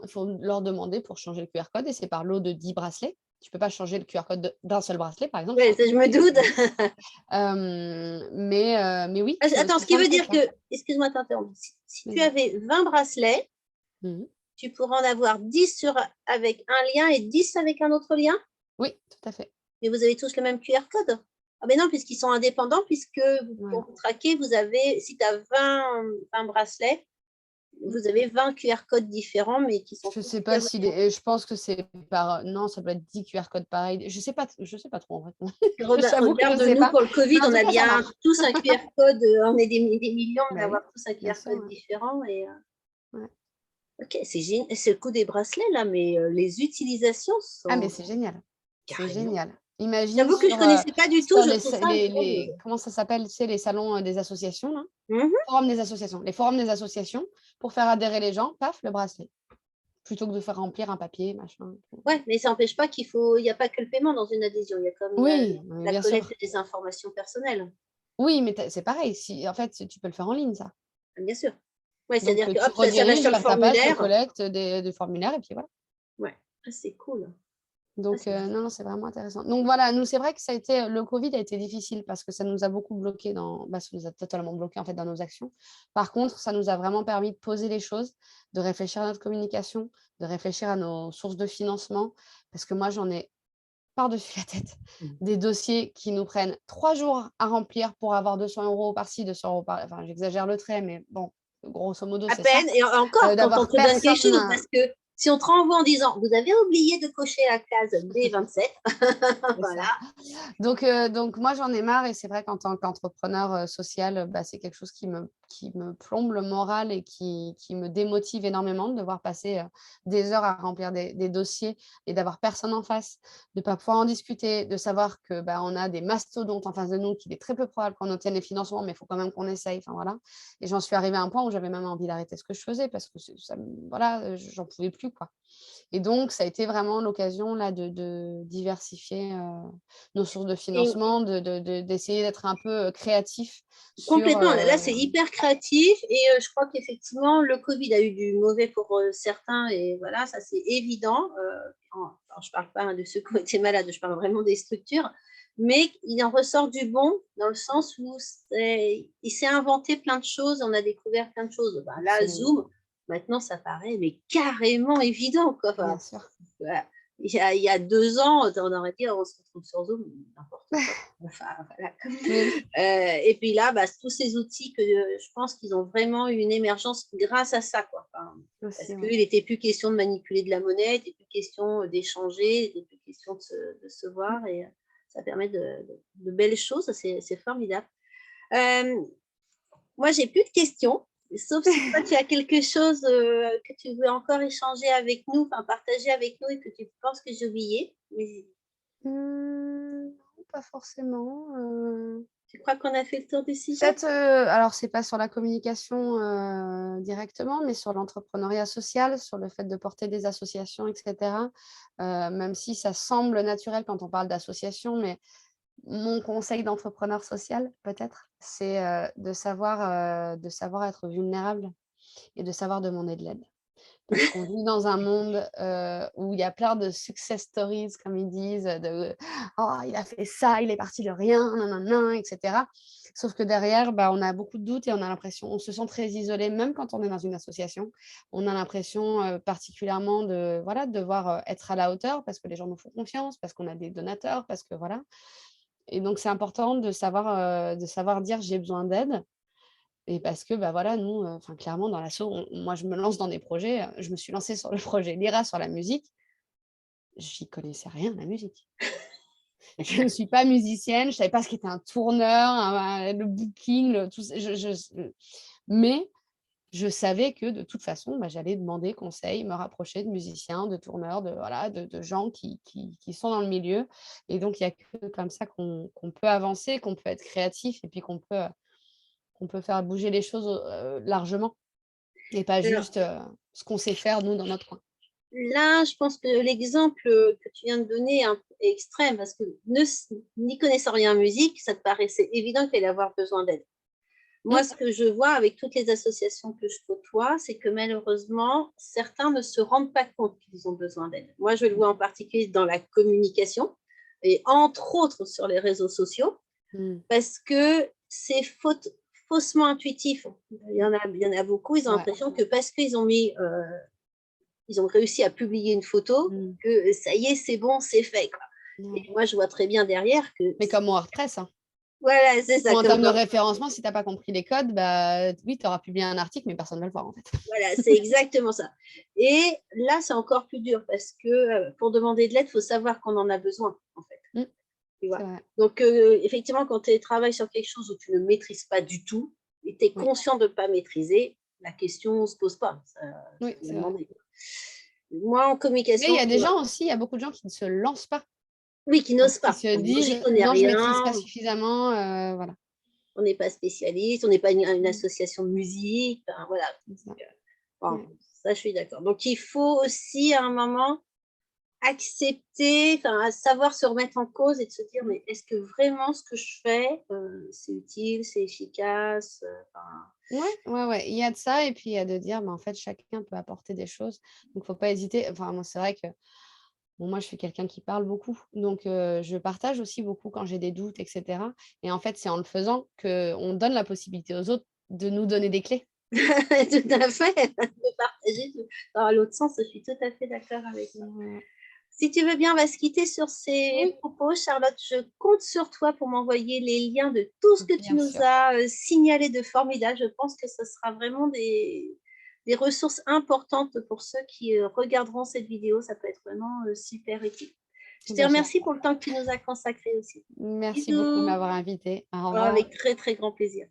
faut leur demander pour changer le QR code et c'est par lot de 10 bracelets. Tu peux pas changer le QR code d'un seul bracelet, par exemple, Ouais, sinon ça, je me c'est doute. 10. Mais oui, c'est Attends, aussi ce qui simple veut que dire ça. que, excuse-moi de t'interrompre, si tu Vas-y. avais 20 bracelets, Mmh. tu pourrais en avoir 10 avec un lien et 10 avec un autre lien, Oui, tout à fait. mais vous avez tous le même QR code. Ah ben non, puisqu'ils sont indépendants, puisque pour Voilà. vous traquer, vous avez, si tu as 20 bracelets, Mmh. vous avez 20 QR codes différents, mais qui sont Je tous sais pas fabriqués. si les je pense que c'est par non, ça doit être 10 QR codes pareils. Je sais pas trop en fait. J'avoue que je sais Nous, pas, pour le Covid, mais en on tout a cas, ça bien marche. tous un QR code, on est des millions Bah oui, d'avoir tous un bien QR sûr, code ouais. différent. Et, Ouais. ok, c'est génial, c'est le coup des bracelets là, mais les utilisations Ah mais sont c'est génial, c'est carrément. génial. Imagine J'avoue que je ne sur, connaissais pas du tout, sur je trouve ça drôle. comment ça s'appelle, tu sais, les salons, des associations là? Mhm. Forums des associations. Les forums des associations, pour faire adhérer les gens, paf, le bracelet. Plutôt que de faire remplir un papier, machin et tout. Ouais, mais ça n'empêche pas il n'y a pas que le paiement dans une adhésion, il y a comme Oui, mais la bien collecte sûr. des informations personnelles. Oui, mais c'est pareil, si en fait, tu peux le faire en ligne ça. Bien sûr. Ouais, Donc c'est-à-dire que tu hop, ça va rediriges sur le vers ta page de formulaire. collecte des formulaires et puis voilà. Ouais, ah, c'est cool. Ah, Donc non, non, c'est vraiment intéressant. Donc voilà, nous, c'est vrai que le covid a été difficile parce que ça nous a beaucoup bloqué ça nous a totalement bloqué en fait dans nos actions. Par contre, ça nous a vraiment permis de poser les choses, de réfléchir à notre communication, de réfléchir à nos sources de financement parce que moi, j'en ai par-dessus la tête Mmh. des dossiers qui nous prennent 3 jours à remplir pour avoir 200 € par-ci, 200 € par enfin, j'exagère le trait, mais bon, grosso modo, À c'est ça. peine, et encore quand on D'avoir te donne quelque chose, personne, parce que si on te renvoie en disant: «Vous avez oublié de cocher la case B27», c'est voilà. ça. Donc moi, j'en ai marre et c'est vrai qu'en tant qu'entrepreneur, social, bah, c'est quelque chose qui me plombe le moral et qui me démotive énormément de devoir passer, des heures à remplir des dossiers et d'avoir personne en face, de ne pas pouvoir en discuter, de savoir que, bah, on a des mastodontes en face de nous, qu'il est très peu probable qu'on obtienne les financements, mais il faut quand même qu'on essaye, enfin voilà. Et j'en suis arrivée à un point où j'avais même envie d'arrêter ce que je faisais parce que voilà, j'en pouvais plus, quoi. Et donc ça a été vraiment l'occasion là de diversifier, nos sources de Et financement, d'essayer d'être un peu, créatif sur, complètement, là, c'est hyper créatif, et je crois qu'effectivement, le Covid a eu du mauvais pour, certains, et voilà, ça, c'est évident. Alors je parle pas, hein, de ceux qui ont été malades, je parle vraiment des structures, mais il en ressort du bon dans le sens où il s'est inventé plein de choses, on a découvert plein de choses. Ben, là, absolument, Zoom, maintenant, ça paraît mais carrément évident, quoi. bien Enfin, sûr. voilà. il y a 2 ans, on aurait dit: «On se retrouve sur Zoom», n'importe quoi. Enfin, voilà. Oui, Et puis là, tous ces outils que, je pense qu'ils ont vraiment eu une émergence grâce à ça, quoi. Enfin, parce aussi, ouais. qu'il n'était plus question de manipuler de la monnaie, il n'était plus question, d'échanger, il n'était plus question de se Mmh. voir et ça permet de belles choses, c'est formidable. Hem, Moi, j'ai plus de questions, sauf si toi, tu as quelque chose, que tu veux encore échanger avec nous, enfin partager avec nous et que tu penses que j'ai oublié. Mais Non, pas forcément, tu crois qu'on a fait le tour du sujet? peut-être, alors c'est pas sur la communication, directement, mais sur l'entrepreneuriat social, sur le fait de porter des associations et cetera. Même si ça semble naturel quand on parle d'association, mais mon conseil d'entrepreneur social, peut-être, c'est, de savoir être vulnérable et de savoir demander de l'aide. Parce qu'on vit dans un monde, où il y a plein de success stories comme ils disent, de: «Oh, il a fait ça, il est parti de rien, nin et cetera». Sauf que derrière, bah, on a beaucoup de doutes et on se sent très isolé, même quand on est dans une association. On a l'impression, particulièrement de voilà, de devoir, être à la hauteur parce que les gens nous font confiance, parce qu'on a des donateurs, parce que voilà. Et donc c'est important de savoir dire: «J'ai besoin d'aide». Et parce que, bah, voilà, nous, enfin, clairement dans l'asso, moi, je me lance dans des projets, je me suis lancée sur le projet Lyra sur la musique, j'y connaissais rien à la musique. Je ne suis pas musicienne, je savais pas ce qu'était un tourneur, le booking, le tout ç mais je savais que de toute façon, bah, j'allais demander conseil, me rapprocher de musiciens, de tourneurs, de voilà, de gens qui sont dans le milieu et donc il y a que comme ça qu'on peut avancer, qu'on peut être créatif et puis qu'on peut faire bouger les choses, largement. Et pas Alors juste, ce qu'on sait faire nous dans notre coin. là, je pense que l'exemple, que tu viens de donner est extrême parce que n'y connaissant rien en musique, ça te paraissait évident qu'il allait avoir besoin d'aide. Moi, Mmh. ce que je vois avec toutes les associations que je côtoie, c'est que malheureusement, certains ne se rendent pas compte qu'ils ont besoin d'aide. Moi, je le vois en particulier dans la communication et entre autres sur les réseaux sociaux Mmh. parce que c'est faussement intuitif. Il y en a beaucoup, ils ont Ouais. l'impression que parce qu'ils ont ils ont réussi à publier une photo, Mmh. que ça y est, c'est bon, c'est fait, quoi. Et Ouais. moi, je vois très bien derrière que Mais comme WordPress, hein. voilà, c'est Ou ça, en comme termes de référencement, si tu as pas compris les codes, bah, oui, tu auras publié un article, mais personne ne va le voir, en fait. voilà, c'est exactement ça. Et là, c'est encore plus dur parce que, pour demander de l'aide, il faut savoir qu'on en a besoin, en fait, Mmh. tu C'est vois? vrai. Donc, effectivement, quand tu travailles sur quelque chose où tu ne maîtrises pas du tout et tu es Oui. conscient de ne pas maîtriser, la question ne se pose pas, ça Oui, doit c'est vrai. demander. Moi, en Mais il y communication, a tu des vois gens aussi, il y a beaucoup de gens qui ne se lancent pas oui, qui parce n'osent qu'ils pas. se «Non, j'y disent: connais «Non, je rien». maîtrise pas suffisamment», voilà, On n'est pas spécialiste, on n'est pas une mmh, association de musique, enfin voilà. c'est ça. Bon, Ouais. ça je suis d'accord. Donc il faut aussi à un moment accepter, enfin savoir se remettre en cause et de se dire: Mmh. «Mais est-ce que vraiment ce que je fais, c'est utile, c'est efficace?» Enfin Ouais, ouais, ouais, il y a de ça et puis il y a de dire, bah, en fait, chacun peut apporter des choses, donc faut pas hésiter. Enfin, moi, c'est vrai que bon, moi, je suis quelqu'un qui parle beaucoup, donc je partage aussi beaucoup quand j'ai des doutes et cetera et en fait, c'est en le faisant qu'on donne la possibilité aux autres de nous donner des clés. tout à fait, de partager dans l'autre sens, je suis tout à fait d'accord avec toi. Voilà. Si tu veux bien, on va se quitter sur ces Oui, propos. Charlotte, je compte sur toi pour m'envoyer les liens de tout ce que tu bien nous sûr. as, signalé de formidable. Je pense que ce sera vraiment des ressources importantes pour ceux qui, regarderont cette vidéo. Ça peut être vraiment, super utile. Je Eh te ben, remercie pour j'espère. le temps que tu nous as consacré aussi. Merci beaucoup de Bisous. m'avoir invitée. Au Oh, revoir. avec très, très grand plaisir.